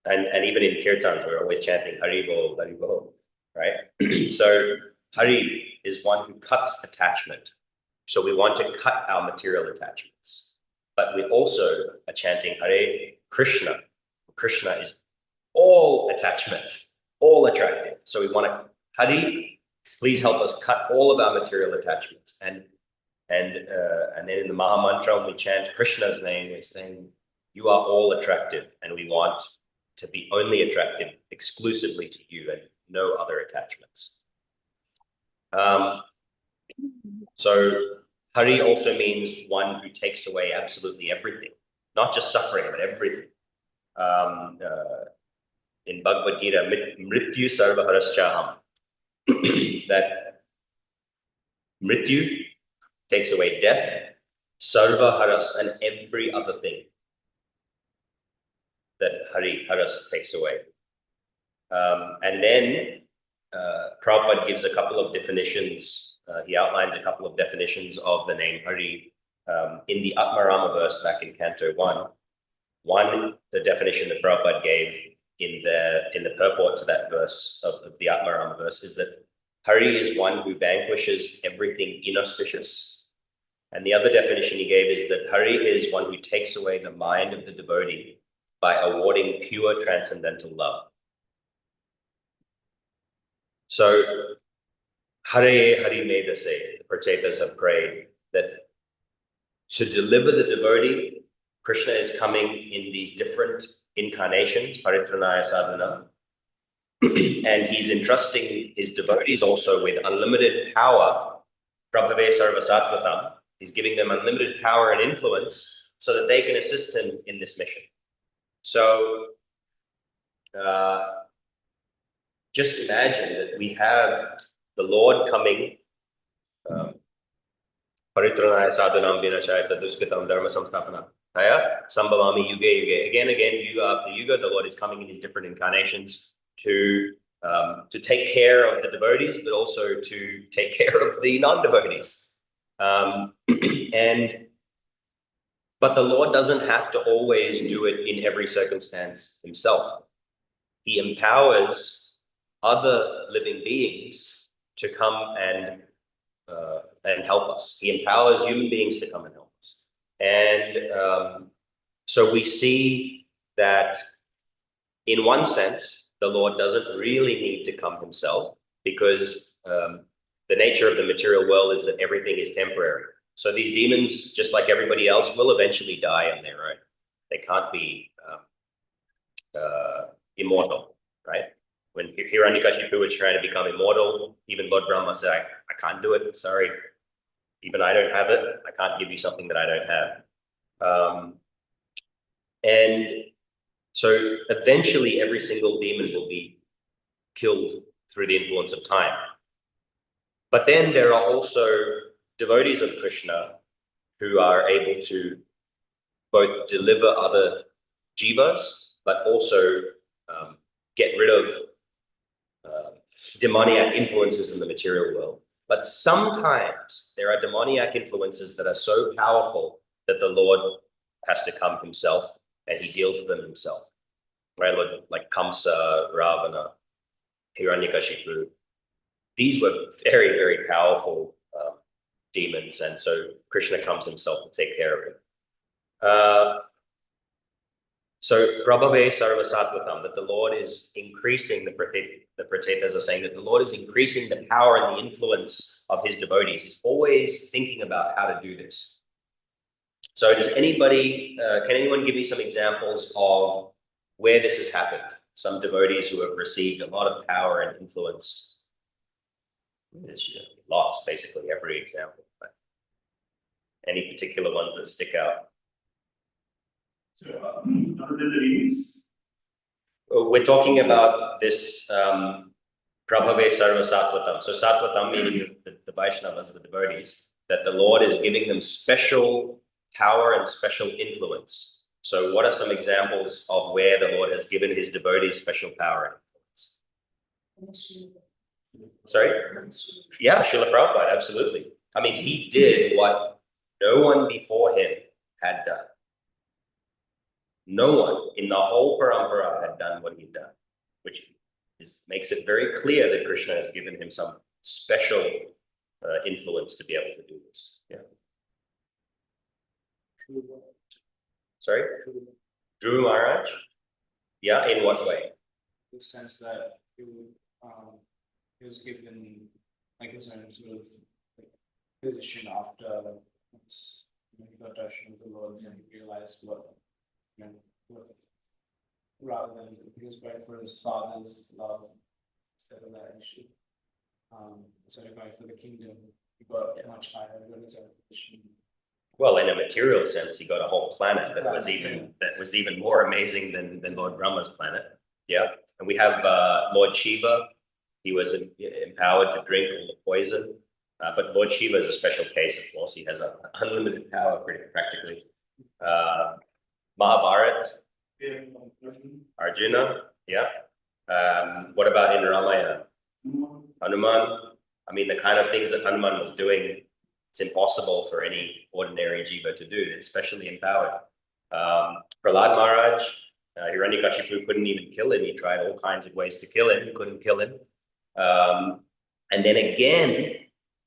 and even in kirtans, we're always chanting Hari Bol, right? So Hari is one who cuts attachment. So we want to cut our material attachments. But we also are chanting Hare Krishna. Krishna is all attachment, all attractive. So we want to, Hari, please help us cut all of our material attachments. And then in the Maha Mantra, when we chant Krishna's name, we're saying, you are all attractive, and we want to be only attractive exclusively to you and no other attachments. So Hari also means one who takes away absolutely everything, not just suffering, but everything. In Bhagavad Gita, Mrityu Sarva Haraschaham, that Mrityu takes away death, Sarva Haras, and every other thing that Haras takes away. And then Prabhupada gives a couple of definitions. He outlines a couple of definitions of the name Hari in the Atmarama verse back in Canto 1. One, the definition that Prabhupada gave in the purport to that verse of the Atmarama verse is that Hari is one who vanquishes everything inauspicious. And the other definition he gave is that Hari is one who takes away the mind of the devotee by awarding pure transcendental love. So Hare Hari Meda say, the Prachetas have prayed that to deliver the devotee, Krishna is coming in these different incarnations, Paritranaya Sadhana, and he's entrusting his devotees also with unlimited power, Prabhave Sarvasatvatam. He's giving them unlimited power and influence so that they can assist him in this mission. So just imagine that we have the Lord coming, Paritranaya Sadhanam Vinachayata Duskritam Dharma Samsthapanam. Sambhavami Yuge Yuge. Again, Yuga after Yuga, the Lord is coming in his different incarnations to take care of the devotees, but also to take care of the non-devotees. But the Lord doesn't have to always do it in every circumstance himself. He empowers other living beings to come and help us. He empowers human beings to come and help us. And so we see that in one sense, the Lord doesn't really need to come himself because the nature of the material world is that everything is temporary. So these demons, just like everybody else, will eventually die on their own. They can't be immortal, right? When Hiranyakashipu was trying to become immortal, even Lord Brahma said, I can't do it, sorry. Even I don't have it, I can't give you something that I don't have. And so eventually every single demon will be killed through the influence of time. But then there are also devotees of Krishna who are able to both deliver other jivas, but also get rid of demoniac influences in the material world. But sometimes there are demoniac influences that are so powerful that the Lord has to come himself and he deals with them himself. Right, Lord, like Kamsa, Ravana, Hiranyakashipu. These were very, very powerful demons, and so Krishna comes himself to take care of them. So Prabhave Sarvasatvatam, that the Lord is increasing, the Pratetas are saying that the Lord is increasing the power and the influence of his devotees. He's always thinking about how to do this. So does anybody, can anyone give me some examples of where this has happened? Some devotees who have received a lot of power and influence. There's lots, basically every example. But any particular ones that stick out? So, other than the demons? We're talking about this Prabhave Sarva Sattvatam. So Sattvatam meaning the Vaishnavas, the devotees, that the Lord is giving them special power and special influence. So what are some examples of where the Lord has given his devotees special power and influence? Sorry? Yeah, Srila Prabhupada, absolutely. I mean, he did what no one before him had done. No one in the whole parampara had done what he'd done, which makes it very clear that Krishna has given him some special influence to be able to do this. Yeah. Sorry? Dhruva Maharaj? Yeah, in what way? In the sense that he was given like his own sort of position after he got darshan of the Lord, and he realized what rather than he was going for his father's love instead of that issue. Instead of going for the kingdom, he got much higher, he got his own position. Well, in a material sense, he got a whole planet that was even more amazing than Lord Brahma's planet. Yeah, and we have Lord Shiva. He was empowered to drink all the poison, but Lord Shiva is a special case, of course. He has unlimited power, practically. Mahabharat, Arjuna, yeah. What about in Ramayana? Hanuman. I mean, the kind of things that Hanuman was doing, it's impossible for any ordinary jiva to do, especially empowered. Prahlad Maharaj, Hiranyakashipu couldn't even kill him. He tried all kinds of ways to kill him, couldn't kill him. And then again,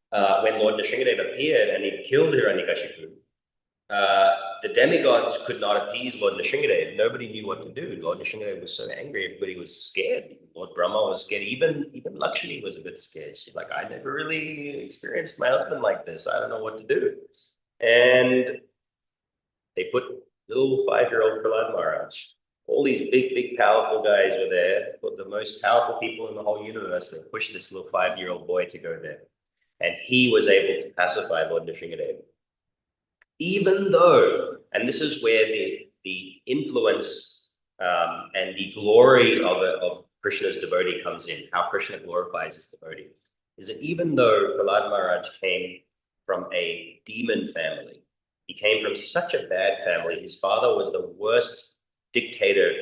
when Lord Nrsimhadev appeared and he killed Hiranyakashipu, the demigods could not appease Lord Nrsimhadev. Nobody knew what to do. Lord Nrsimhadev was so angry, everybody was scared. Lord Brahma was scared. Even Lakshmi was a bit scared. She's like, I never really experienced my husband like this. I don't know what to do. And they put little 5-year-old Prahlad Maharaj. All these big, powerful guys were there, but the most powerful people in the whole universe, they pushed this little 5-year-old boy to go there. And he was able to pacify Lord Nrsimhadev. Even though, and this is where the influence and the glory of Krishna's devotee comes in, how Krishna glorifies his devotee, is that even though Prahlad Maharaj came from a demon family, he came from such a bad family. His father was the worst dictator,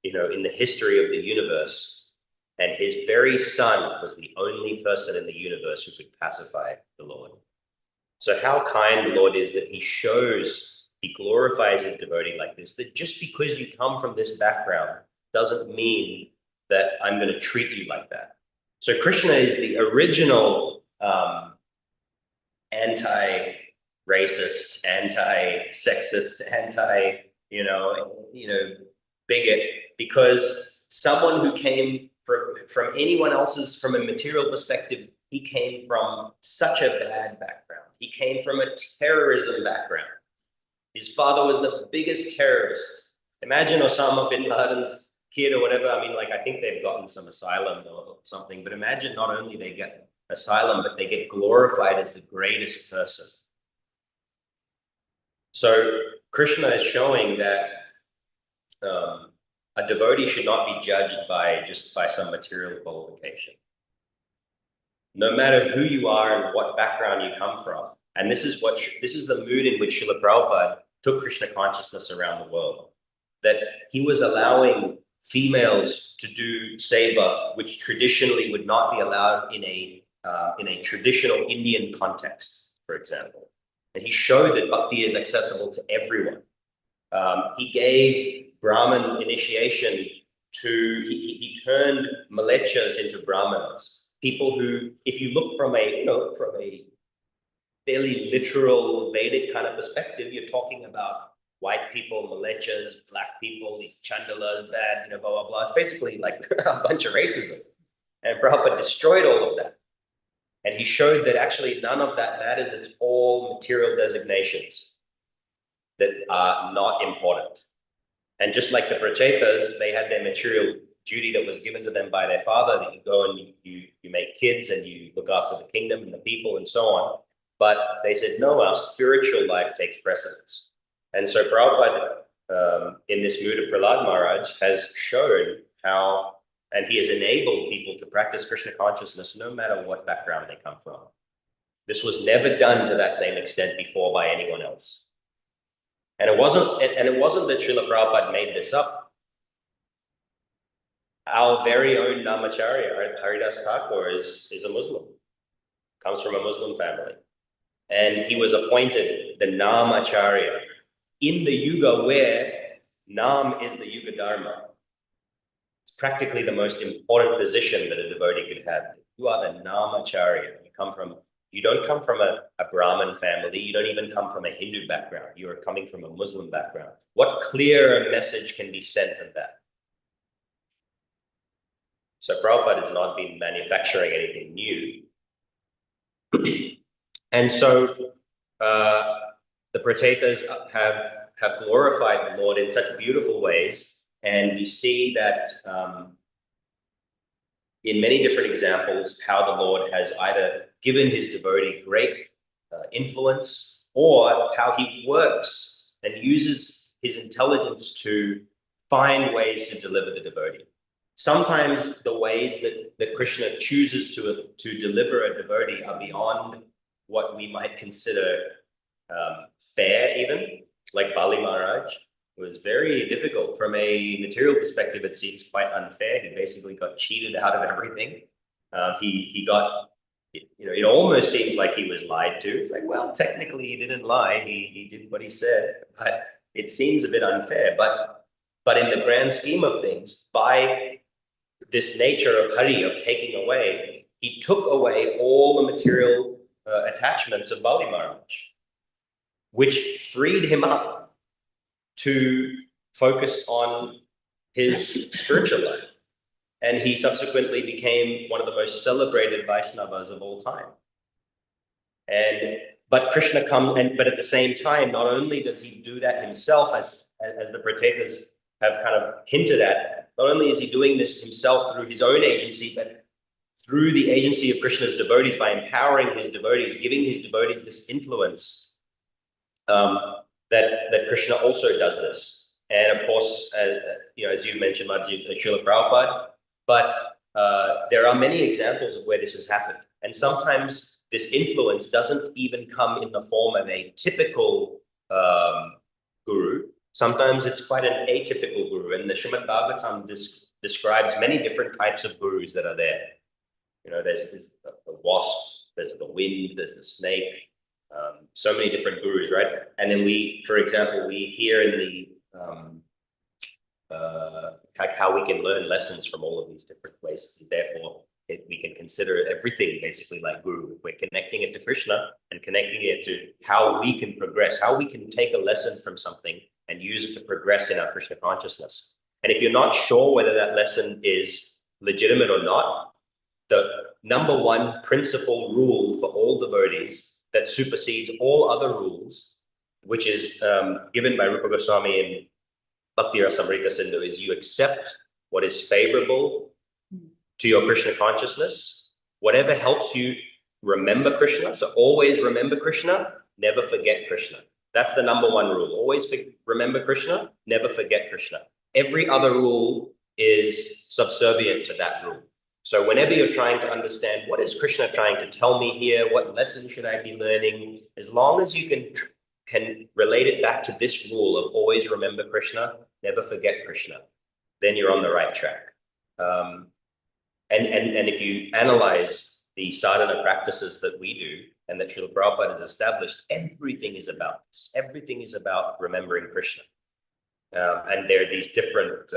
in the history of the universe, and his very son was the only person in the universe who could pacify the Lord. So how kind the Lord is that he glorifies his devotee like this, that just because you come from this background doesn't mean that I'm going to treat you like that. So Krishna is the original anti-racist, anti-sexist, bigot, because someone who came from anyone else's, from a material perspective, he came from such a bad background. He came from a terrorism background. His father was the biggest terrorist. Imagine Osama bin Laden's kid or whatever, I mean, like, I think they've gotten some asylum or something, but imagine not only they get asylum, but they get glorified as the greatest person. So Krishna is showing that a devotee should not be judged by some material qualification. No matter who you are and what background you come from. And this is the mood in which Srila Prabhupada took Krishna consciousness around the world. That he was allowing females to do seva, which traditionally would not be allowed in a traditional Indian context, for example. And he showed that bhakti is accessible to everyone. He gave Brahmin initiation he turned malechas into Brahmanas. People who, if you look from a fairly literal Vedic kind of perspective, you're talking about white people, malechas, black people, these chandalas, bad, blah, blah, blah. It's basically like a bunch of racism. And Prabhupada destroyed all of that. And he showed that actually none of that matters. It's all material designations that are not important. And just like the prachetas, they had their material duty that was given to them by their father, that you go and you make kids and you look after the kingdom and the people and so on. But they said, no, our spiritual life takes precedence. And so Prabhupada, in this mood of Prahlad Maharaj, has shown how, and he has enabled people to practice Krishna consciousness no matter what background they come from. This was never done to that same extent before by anyone else. And it wasn't that Srila Prabhupada made this up. Our very own Namacharya, Haridas Thakur, is a Muslim, comes from a Muslim family. And he was appointed the Namacharya in the Yuga where Nam is the Yuga Dharma. It's practically the most important position that a devotee could have. You are the Namacharya. You don't come from a Brahmin family. You don't even come from a Hindu background. You are coming from a Muslim background. What clearer message can be sent than that? So Prabhupada has not been manufacturing anything new. And so the prachetas have glorified the Lord in such beautiful ways. And we see that in many different examples, how the Lord has either given his devotee great influence, or how he works and uses his intelligence to find ways to deliver the devotee. Sometimes the ways that Krishna chooses to deliver a devotee are beyond what we might consider fair even, like Bali Maharaj. It was very difficult. From a material perspective, it seems quite unfair. He basically got cheated out of everything. He got, it almost seems like he was lied to. It's like, well, technically he didn't lie. He did what he said, but it seems a bit unfair. But in the grand scheme of things, by this nature of Hari, of taking away, he took away all the material attachments of Bali Maharaj, which freed him up to focus on his spiritual life. And he subsequently became one of the most celebrated Vaishnavas of all time. But Krishna but at the same time, not only does he do that himself, as the prachetas have kind of hinted at, not only is he doing this himself through his own agency, but through the agency of Krishna's devotees, by empowering his devotees, giving his devotees this influence, that Krishna also does this. And of course, as you mentioned, Srila Prabhupada, but there are many examples of where this has happened. And sometimes this influence doesn't even come in the form of a typical guru. Sometimes it's quite an atypical guru. And the Śrīmad-Bhāgavatam describes many different types of gurus that are there. There's the wasp, there's the wind, there's the snake, so many different gurus, right? And then for example, we hear in the how we can learn lessons from all of these different places. And therefore, we can consider everything basically like guru. We're connecting it to Krishna and connecting it to how we can progress, how we can take a lesson from something and use it to progress in our Krishna consciousness. And if you're not sure whether that lesson is legitimate or not, the number one principal rule for all devotees that supersedes all other rules, which is given by Rupa Goswami in Bhakti Rasamrita Sindhu, is you accept what is favorable to your Krishna consciousness, whatever helps you remember Krishna. So always remember Krishna, never forget Krishna. That's the number one rule. Always remember Krishna, never forget Krishna. Every other rule is subservient to that rule. So whenever you're trying to understand what is Krishna trying to tell me here, what lesson should I be learning, as long as you can relate it back to this rule of always remember Krishna, never forget Krishna, then you're on the right track. And if you analyze the sadhana practices that we do and that Srila Prabhupada has established, everything is about this. Everything is about remembering Krishna. And there are these different,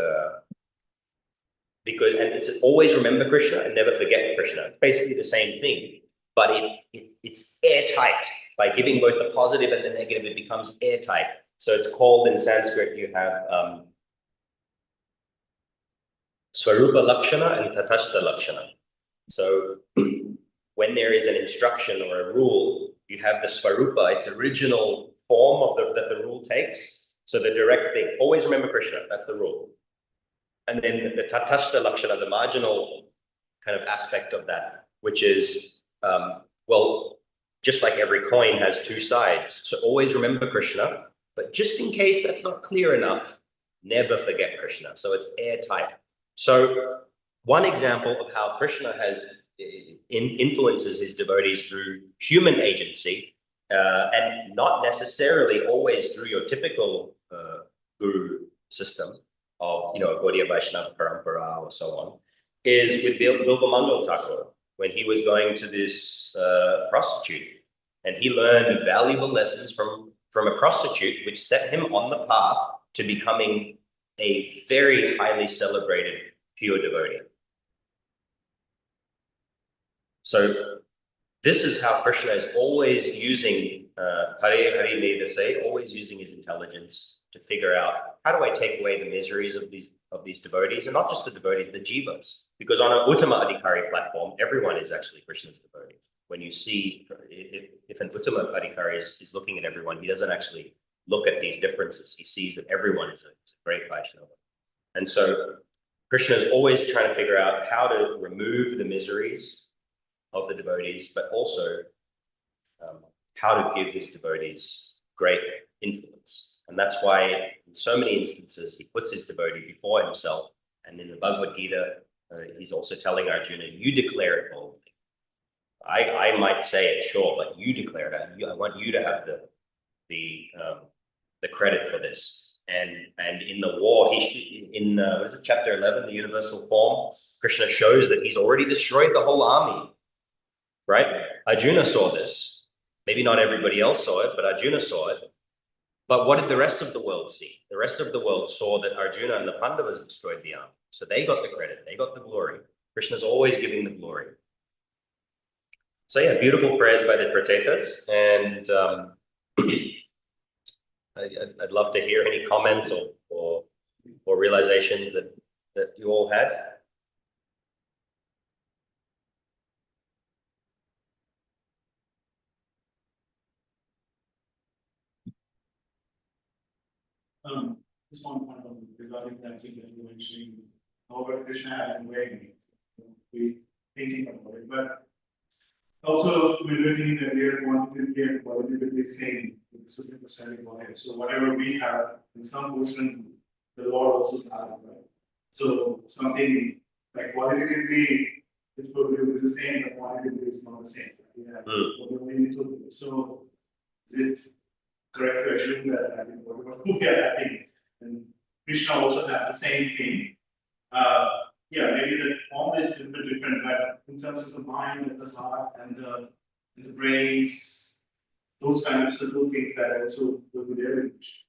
and it's always remember Krishna and never forget Krishna. It's basically the same thing, but it's airtight. By giving both the positive and the negative, it becomes airtight. So it's called in Sanskrit, you have Swarupa Lakshana and Tatastha Lakshana. So when there is an instruction or a rule, you have the Swarupa, its original form that the rule takes. So the direct thing, always remember Krishna, that's the rule. And then the Tatastha Lakshana, the marginal kind of aspect of that, which is, just like every coin has two sides. So always remember Krishna, but just in case that's not clear enough, never forget Krishna. So it's airtight. So one example of how Krishna influences his devotees through human agency, and not necessarily always through your typical guru system of, Gaudiya Vaishnava Parampara or so on, is with Bilvamangal Thakur, when he was going to this prostitute, and he learned valuable lessons from a prostitute, which set him on the path to becoming a very highly celebrated pure devotee. So this is how Krishna is always using Hare Hare may they say, always using his intelligence to figure out, how do I take away the miseries of these devotees, and not just the devotees, the jivas, because on an Uttama Adhikari platform, everyone is actually Krishna's devotee. When you see, if an Uttama Adhikari is looking at everyone, he doesn't actually look at these differences. He sees that everyone is a great Vaishnava. And so Krishna is always trying to figure out how to remove the miseries of the devotees, but also how to give his devotees great influence. And that's why in so many instances, he puts his devotee before himself. And in the Bhagavad Gita, he's also telling Arjuna, you declare it boldly. I might say it, sure, but you declare it. I want you to have the credit for this. And in the war, what is it, chapter 11, the universal form, Krishna shows that he's already destroyed the whole army, right? Arjuna saw this. Maybe not everybody else saw it, but Arjuna saw it. But what did the rest of the world see? The rest of the world saw that Arjuna and the Pandavas destroyed the army. So they got the credit, they got the glory. Krishna's always giving the glory. So yeah, beautiful prayers by the Pratetas. And I'd love to hear any comments or realizations that you all had. Just one point regarding that thing that you mentioned, however Krishna had been way, we thinking about it, but also we're looking at the quantity and quality will be the same with the 50% volume. So whatever we have in some portion, the Lord also has, right? So something like qualitatively it will be the same, but quantitatively it's not the same. So is it correct to assume that whatever we are having, and Krishna also have the same thing? Yeah, maybe the form is a little bit different, but in terms of the mind and the heart and the brains, those kind of simple things that also will be there in Krishna.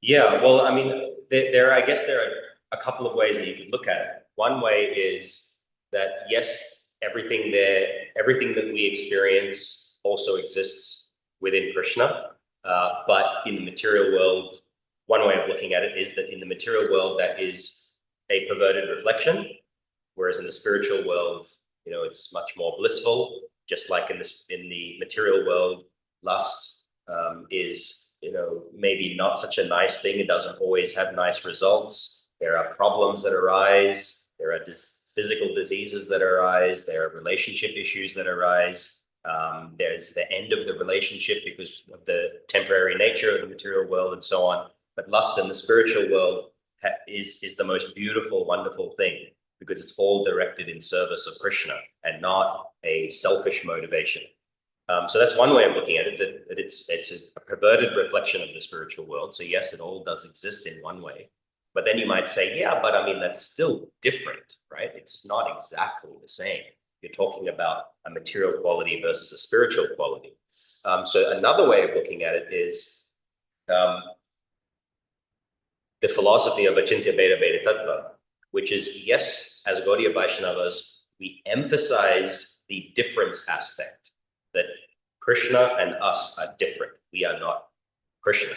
Yeah, well, I mean, I guess there are a couple of ways that you could look at it. One way is that, yes, everything that we experience also exists within Krishna, but in the material world, one way of looking at it is that in the material world, that is a perverted reflection, whereas in the spiritual world, it's much more blissful. Just like in the material world, lust is, maybe not such a nice thing. It doesn't always have nice results. there are problems that arise, there are physical diseases that arise, there are relationship issues that arise. There's the end of the relationship because of the temporary nature of the material world and so on. But lust in the spiritual world is the most beautiful, wonderful thing because it's all directed in service of Krishna and not a selfish motivation. So that's one way of looking at it, that it's a perverted reflection of the spiritual world. So yes, it all does exist in one way. But then you might say, yeah, but I mean, that's still different, right? It's not exactly the same. You're talking about a material quality versus a spiritual quality. So another way of looking at it is the philosophy of Achintya Bheda Bheda Tattva, which is, yes, as Gaudiya Vaishnavas, we emphasize the difference aspect, that Krishna and us are different. We are not Krishna.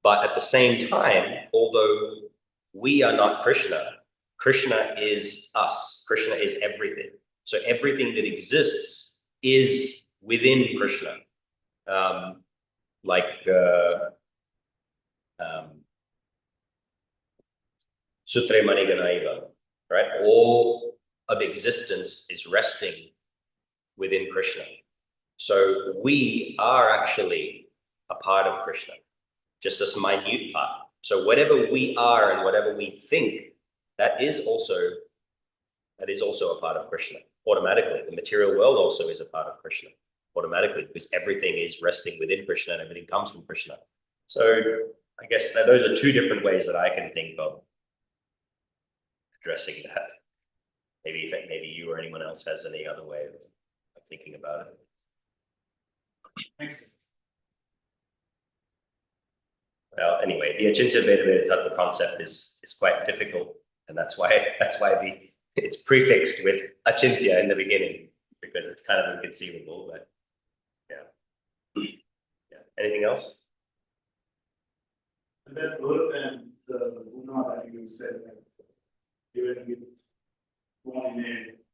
But at the same time, although we are not Krishna, Krishna is us. Krishna is everything. So everything that exists is within Krishna. Sutre Maniganaiva, right? All of existence is resting within Krishna. So we are actually a part of Krishna, just a minute part. So whatever we are and whatever we think, that is also a part of Krishna. Automatically, the material world also is a part of Krishna. Automatically, because everything is resting within Krishna and everything comes from Krishna. So I guess those are two different ways that I can think of addressing that. Maybe you or anyone else has any other way of thinking about it. Makes sense. Well, anyway, the Achintya Bheda Bheda Tattva concept is quite difficult, and that's why it's prefixed with Achintya in the beginning, because it's kind of inconceivable. But yeah. Anything else? And then other than the guna that you said, like even with born in a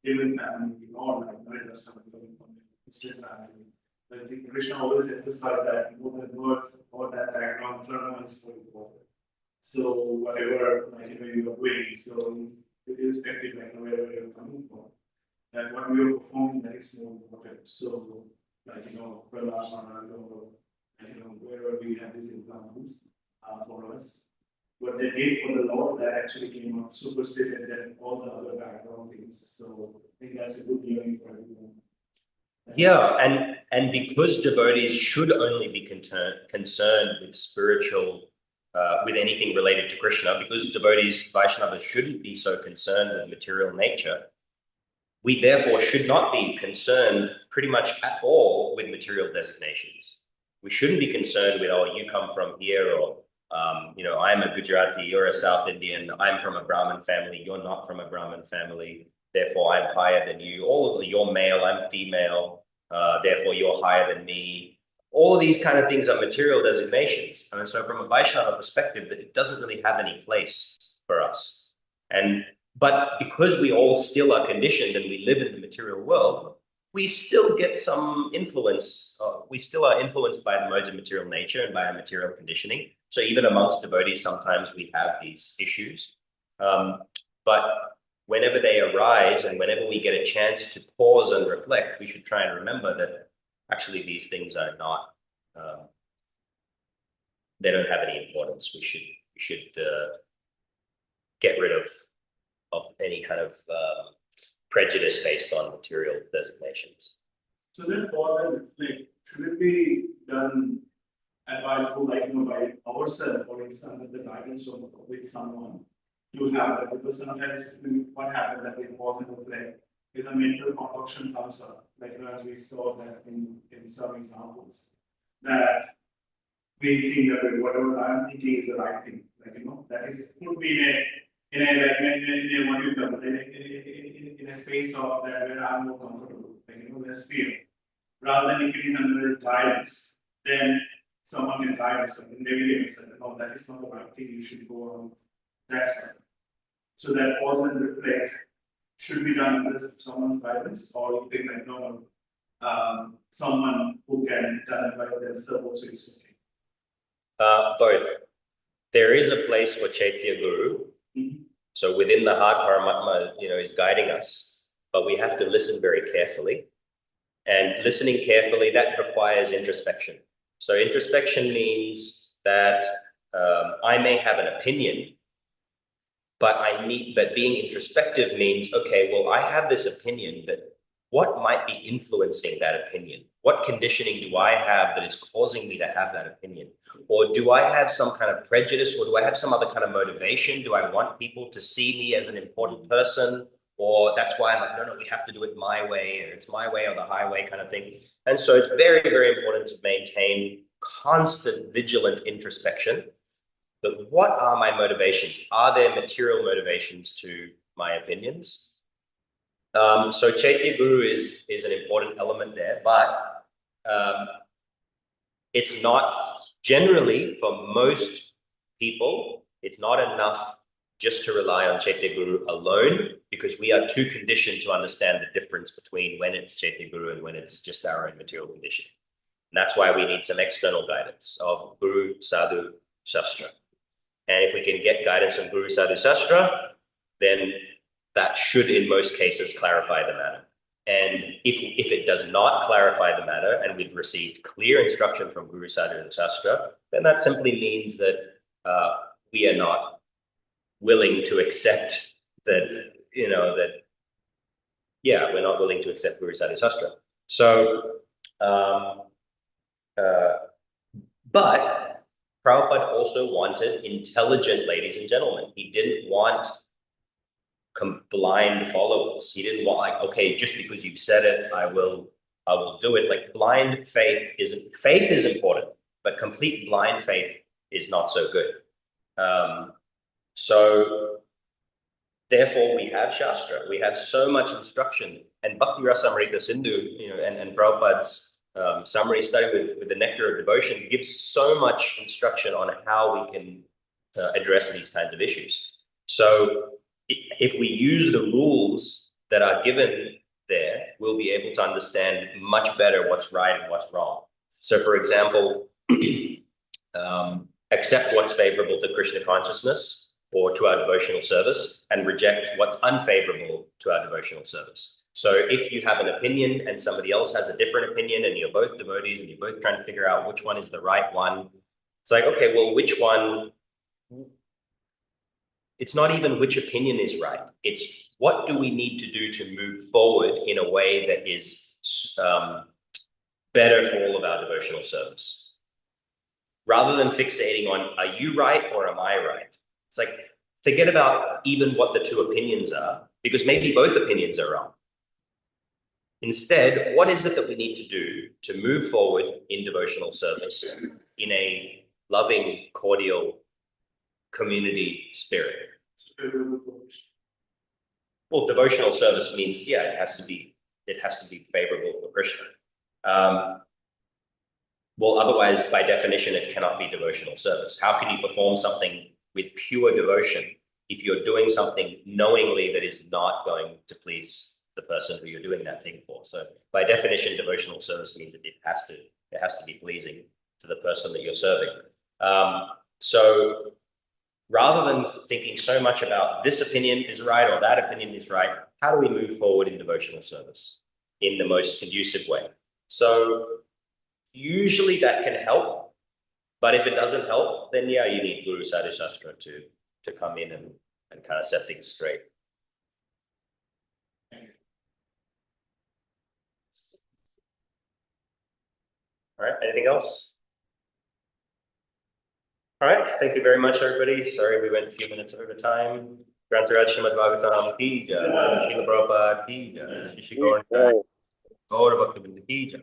given family or like not just coming from a Christian family, I think Krishna always emphasized that more than birth or that background karma is more important. So whatever you are doing, so irrespective wherever you're coming from, that what we are performing, that is more important. So wherever we have these examples for us, what they did for the Lord, that actually came up superseded than all the other background things. So I think that's a good learning for everyone. Yeah, and because devotees should only be concerned with spiritual, with anything related to Krishna, because devotees, Vaishnavas, shouldn't be so concerned with material nature, we therefore should not be concerned pretty much at all with material designations. We shouldn't be concerned with, oh, you come from here, or I'm a Gujarati, you're a South Indian, I'm from a Brahmin family, you're not from a Brahmin family, therefore I'm higher than you. You're male, I'm female, therefore you're higher than me. All of these kind of things are material designations. And so from a Vaishnava perspective, that it doesn't really have any place for us. But because we all still are conditioned and we live in the material world, we still get some influence. We still are influenced by the modes of material nature and by our material conditioning. So even amongst devotees, sometimes we have these issues. But whenever they arise and whenever we get a chance to pause and reflect, we should try and remember that actually these things are not, they don't have any importance. We should get rid of any kind of prejudice based on material designations. So then pause and reflect. Should it be done advisable by ourselves or in some of the guidance of with someone to have that? Because sometimes what happens that we pause and reflect, if a mental concoction comes up, as we saw that in some examples, that we think that whatever I'm thinking is the right thing. That is could be in a space of that where I'm more comfortable, there's fear. Rather than if it is under guidance, then someone can guide us and maybe say, no, that is not the right thing, you should go on that side. So that pause and reflect should be done under someone's guidance, or you think someone who can done it by themselves also is okay. Both. There is a place for Chaitya Guru, So within the heart, Paramatma, is guiding us, but we have to listen very carefully. And listening carefully, that requires introspection. So introspection means that I may have an opinion, but being introspective means, okay, well, I have this opinion, but what might be influencing that opinion? What conditioning do I have that is causing me to have that opinion? Or do I have some kind of prejudice, or do I have some other kind of motivation? Do I want people to see me as an important person? Or that's why I'm like, no, we have to do it my way, or it's my way or the highway kind of thing. And so it's very, very important to maintain constant vigilant introspection. But what are my motivations? Are there material motivations to my opinions? So Chaitya Guru is an important element there, but it's not generally, for most people, it's not enough just to rely on Chaitya Guru alone, because we are too conditioned to understand the difference between when it's Chaitya Guru and when it's just our own material condition. And that's why we need some external guidance of Guru, Sadhu, Shastra. And if we can get guidance from Guru, Sadhu, Shastra, then that should, in most cases, clarify the matter. And if it does not clarify the matter, and we've received clear instruction from Guru, Sadhu, and Shastra, then that simply means that we are not willing to accept that, we're not willing to accept Guru, Sadhu, Shastra. So, but Prabhupada also wanted intelligent ladies and gentlemen. He didn't want blind followers. He didn't want, like, okay, just because you've said it, I will do it. Like, blind faith is important, but complete blind faith is not so good. So therefore we have Shastra, we have so much instruction, and Bhakti Rasamrita Sindhu, and Prabhupada's summary study with the Nectar of Devotion gives so much instruction on how we can address these kinds of issues. So if we use the rules that are given there, we'll be able to understand much better what's right and what's wrong. So for example, accept what's favorable to Krishna consciousness or to our devotional service, and reject what's unfavorable to our devotional service. So if you have an opinion and somebody else has a different opinion, and you're both devotees and you're both trying to figure out which one is the right one, it's like, okay, well, which one? It's not even which opinion is right. It's what do we need to do to move forward in a way that is better for all of our devotional service. Rather than fixating on, are you right or am I right? It's like, forget about even what the two opinions are, because maybe both opinions are wrong. Instead, what is it that we need to do to move forward in devotional service in a loving, cordial community spirit? Well, devotional service means, it has to be favorable for Krishna. Well, otherwise, by definition, it cannot be devotional service. How can you perform something with pure devotion if you're doing something knowingly that is not going to please the person who you're doing that thing for? So by definition, devotional service means that it has to be pleasing to the person that you're serving. So rather than thinking so much about this opinion is right or that opinion is right, how do we move forward in devotional service in the most conducive way? So usually that can help. But if it doesn't help, then you need Guru, Sadhu, Shastra to come in and kind of set things straight. All right, anything else? All right, thank you very much, everybody. Sorry we went a few minutes over time. Grantaraj Śrīmad-Bhāgavatam ki jai, Srila Prabhupada ki jai, Shri Gaur Bhakta Vrinda ki jai.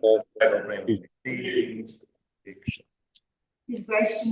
His grace